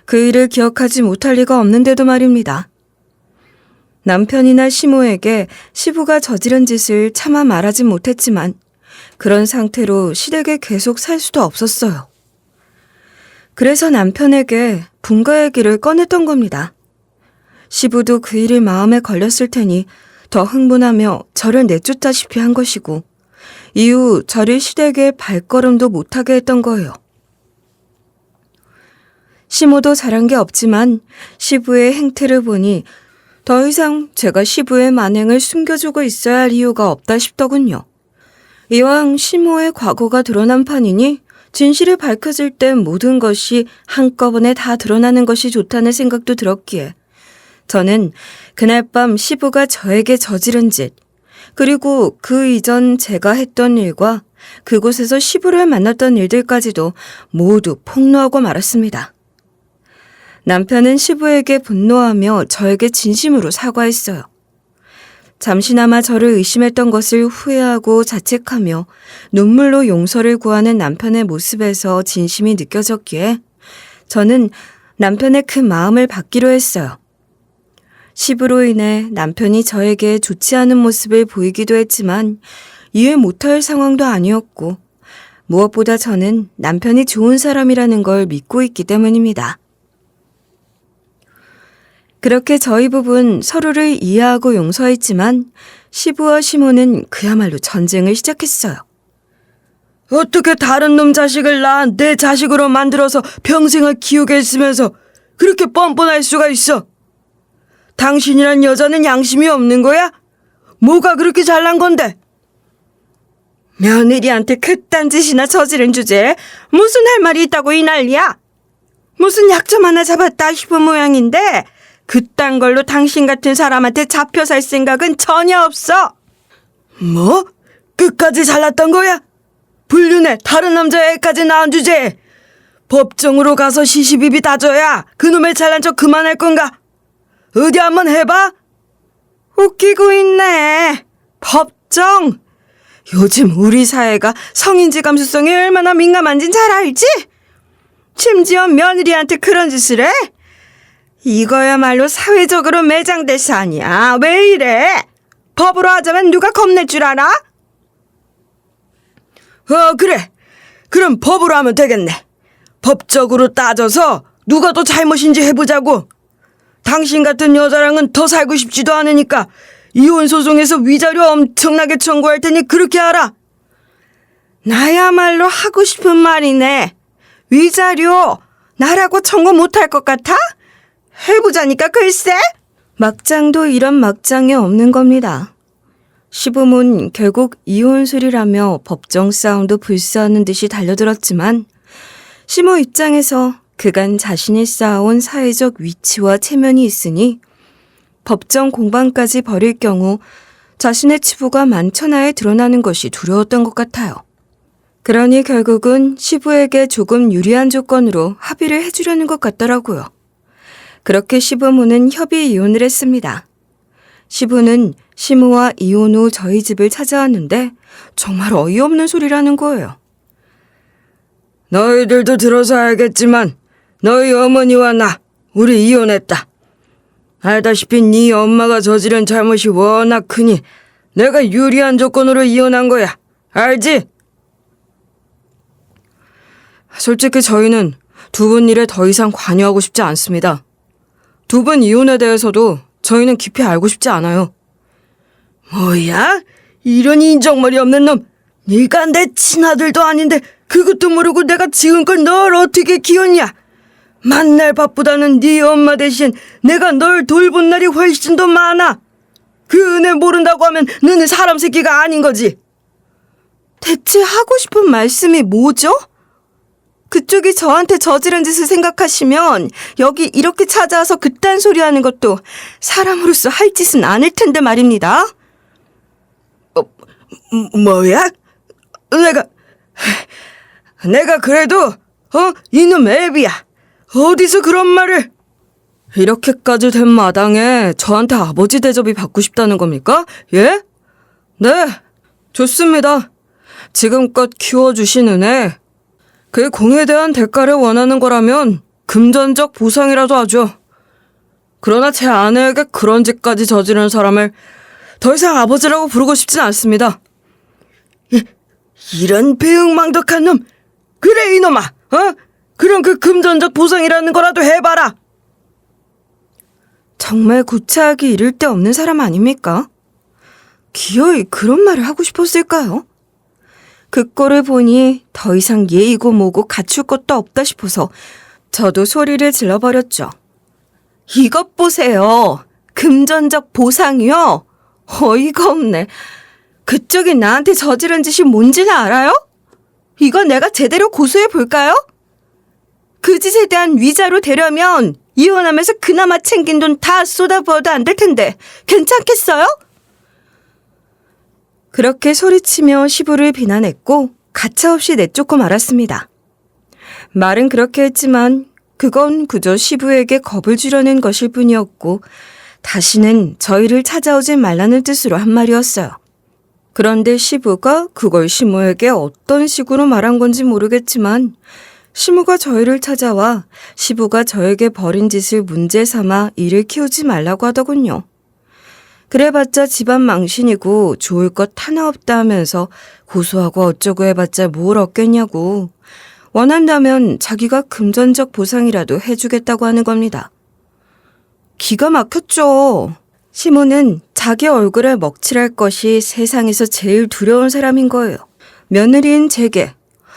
그 일을 기억하지 못할 리가 없는데도 말입니다. 남편이나 시모에게 시부가 저지른 짓을 차마 말하진 못했지만 그런 상태로 시댁에 계속 살 수도 없었어요. 그래서 남편에게 분가 얘기를 꺼냈던 겁니다. 시부도 그 일이 마음에 걸렸을 테니 더 흥분하며 저를 내쫓다시피 한 것이고 이후 저를 시댁에 발걸음도 못하게 했던 거예요. 시모도 잘한 게 없지만 시부의 행태를 보니 더 이상 제가 시부의 만행을 숨겨주고 있어야 할 이유가 없다 싶더군요. 이왕 시모의 과거가 드러난 판이니 진실이 밝혀질 땐 모든 것이 한꺼번에 다 드러나는 것이 좋다는 생각도 들었기에 저는 그날 밤 시부가 저에게 저지른 짓, 그리고 그 이전 제가 했던 일과 그곳에서 시부를 만났던 일들까지도 모두 폭로하고 말았습니다. 남편은 시부에게 분노하며 저에게 진심으로 사과했어요. 잠시나마 저를 의심했던 것을 후회하고 자책하며 눈물로 용서를 구하는 남편의 모습에서 진심이 느껴졌기에 저는 남편의 그 마음을 받기로 했어요. 시부로 인해 남편이 저에게 좋지 않은 모습을 보이기도 했지만 이해 못할 상황도 아니었고 무엇보다 저는 남편이 좋은 사람이라는 걸 믿고 있기 때문입니다. 그렇게 저희 부부는 서로를 이해하고 용서했지만 시부와 시모는 그야말로 전쟁을 시작했어요. 어떻게 다른 놈 자식을 낳아 내 자식으로 만들어서 평생을 키우게 했으면서 그렇게 뻔뻔할 수가 있어? 당신이란 여자는 양심이 없는 거야? 뭐가 그렇게 잘난 건데? 며느리한테 그딴 짓이나 저지른 주제에 무슨 할 말이 있다고 이 난리야? 무슨 약점 하나 잡았다 싶은 모양인데 그딴 걸로 당신 같은 사람한테 잡혀 살 생각은 전혀 없어. 뭐? 끝까지 잘났던 거야? 불륜에 다른 남자애까지 낳은 주제에 법정으로 가서 시시비비 따져야 그놈의 잘난 척 그만할 건가? 어디 한번 해봐? 웃기고 있네. 법정. 요즘 우리 사회가 성인지 감수성이 얼마나 민감한진 잘 알지? 심지어 며느리한테 그런 짓을 해? 이거야말로 사회적으로 매장될 사안이야. 왜 이래? 법으로 하자면 누가 겁낼 줄 알아? 그래. 그럼 법으로 하면 되겠네. 법적으로 따져서 누가 더 잘못인지 해보자고. 당신 같은 여자랑은 더 살고 싶지도 않으니까 이혼 소송에서 위자료 엄청나게 청구할 테니 그렇게 하라. 나야말로 하고 싶은 말이네. 위자료 나라고 청구 못할 것 같아? 해보자니까 글쎄. 막장도 이런 막장이 없는 겁니다. 시부모는 결국 이혼 소리라며 법정 싸움도 불사하는 듯이 달려들었지만 시모 입장에서 그간 자신이 쌓아온 사회적 위치와 체면이 있으니 법정 공방까지 벌일 경우 자신의 치부가 만천하에 드러나는 것이 두려웠던 것 같아요. 그러니 결국은 시부에게 조금 유리한 조건으로 합의를 해주려는 것 같더라고요. 그렇게 시부모는 협의 이혼을 했습니다. 시부는 시모와 이혼 후 저희 집을 찾아왔는데 정말 어이없는 소리라는 거예요. 너희들도 들어서 알겠지만 너희 어머니와 나 우리 이혼했다. 알다시피 네 엄마가 저지른 잘못이 워낙 크니 내가 유리한 조건으로 이혼한 거야. 알지? 솔직히 저희는 두 분 일에 더 이상 관여하고 싶지 않습니다. 두 분 이혼에 대해서도 저희는 깊이 알고 싶지 않아요. 뭐야? 이런 인정머리 없는 놈. 네가 내 친아들도 아닌데 그것도 모르고 내가 지금껏 널 어떻게 키웠냐? 만날 밥보다는 네 엄마 대신 내가 널 돌본 날이 훨씬 더 많아. 그 은혜 모른다고 하면 너는 사람 새끼가 아닌 거지. 대체 하고 싶은 말씀이 뭐죠? 그쪽이 저한테 저지른 짓을 생각하시면 여기 이렇게 찾아와서 그딴 소리 하는 것도 사람으로서 할 짓은 아닐 텐데 말입니다. 뭐야? 내가 그래도 이놈 애비야. 어디서 그런 말을? 이렇게까지 된 마당에 저한테 아버지 대접이 받고 싶다는 겁니까? 예? 네, 좋습니다. 지금껏 키워주신 은혜, 그 공에 대한 대가를 원하는 거라면 금전적 보상이라도 하죠. 그러나 제 아내에게 그런 짓까지 저지른 사람을 더 이상 아버지라고 부르고 싶진 않습니다. 이런 배은망덕한 놈. 그래 이놈아. 그럼 그 금전적 보상이라는 거라도 해봐라. 정말 구차하기 이를 데 없는 사람 아닙니까? 기어이 그런 말을 하고 싶었을까요? 그 꼴을 보니 더 이상 예의고 뭐고 갖출 것도 없다 싶어서 저도 소리를 질러버렸죠. 이것 보세요. 금전적 보상이요? 어이가 없네. 그쪽이 나한테 저지른 짓이 뭔지는 알아요? 이거 내가 제대로 고소해 볼까요? 그 짓에 대한 위자료 되려면 이혼하면서 그나마 챙긴 돈 다 쏟아부어도 안 될 텐데 괜찮겠어요? 그렇게 소리치며 시부를 비난했고 가차없이 내쫓고 말았습니다. 말은 그렇게 했지만 그건 그저 시부에게 겁을 주려는 것일 뿐이었고 다시는 저희를 찾아오지 말라는 뜻으로 한 말이었어요. 그런데 시부가 그걸 시모에게 어떤 식으로 말한 건지 모르겠지만 시모가 저희를 찾아와 시부가 저에게 벌인 짓을 문제 삼아 이를 키우지 말라고 하더군요. 그래봤자 집안 망신이고 좋을 것 하나 없다 하면서 고소하고 어쩌고 해봤자 뭘 얻겠냐고. 원한다면 자기가 금전적 보상이라도 해주겠다고 하는 겁니다. 기가 막혔죠. 시모는 자기 얼굴에 먹칠할 것이 세상에서 제일 두려운 사람인 거예요. 며느리인 제게,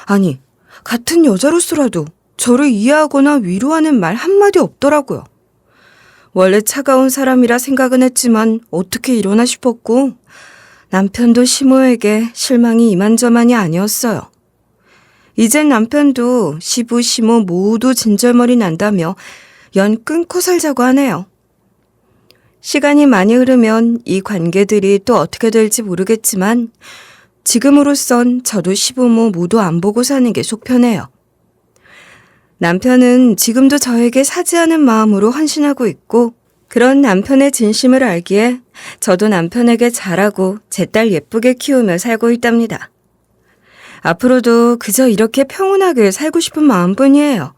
아니 같은 여자로서라도 저를 이해하거나 위로하는 말 한마디 없더라고요. 원래 차가운 사람이라 생각은 했지만 어떻게 이러나 싶었고 남편도 시모에게 실망이 이만저만이 아니었어요. 이젠 남편도 시부, 시모 모두 진절머리 난다며 연 끊고 살자고 하네요. 시간이 많이 흐르면 이 관계들이 또 어떻게 될지 모르겠지만 지금으로선 저도 시부모 모두 안 보고 사는 게 속 편해요. 남편은 지금도 저에게 사죄하는 마음으로 헌신하고 있고, 그런 남편의 진심을 알기에 저도 남편에게 잘하고 제 딸 예쁘게 키우며 살고 있답니다. 앞으로도 그저 이렇게 평온하게 살고 싶은 마음뿐이에요.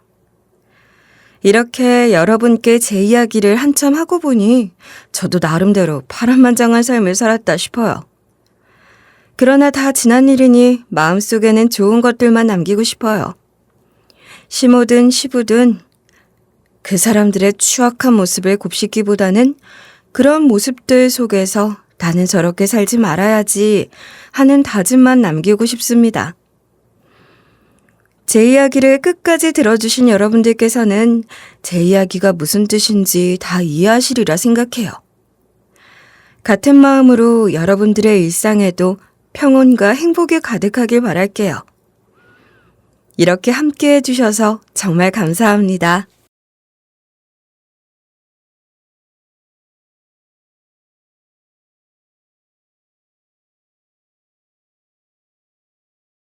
이렇게 여러분께 제 이야기를 한참 하고 보니 저도 나름대로 파란만장한 삶을 살았다 싶어요. 그러나 다 지난 일이니 마음속에는 좋은 것들만 남기고 싶어요. 심오든 시부든 그 사람들의 추악한 모습을 곱씹기보다는 그런 모습들 속에서 나는 저렇게 살지 말아야지 하는 다짐만 남기고 싶습니다. 제 이야기를 끝까지 들어주신 여러분들께서는 제 이야기가 무슨 뜻인지 다 이해하시리라 생각해요. 같은 마음으로 여러분들의 일상에도 평온과 행복이 가득하길 바랄게요. 이렇게 함께 해주셔서 정말 감사합니다.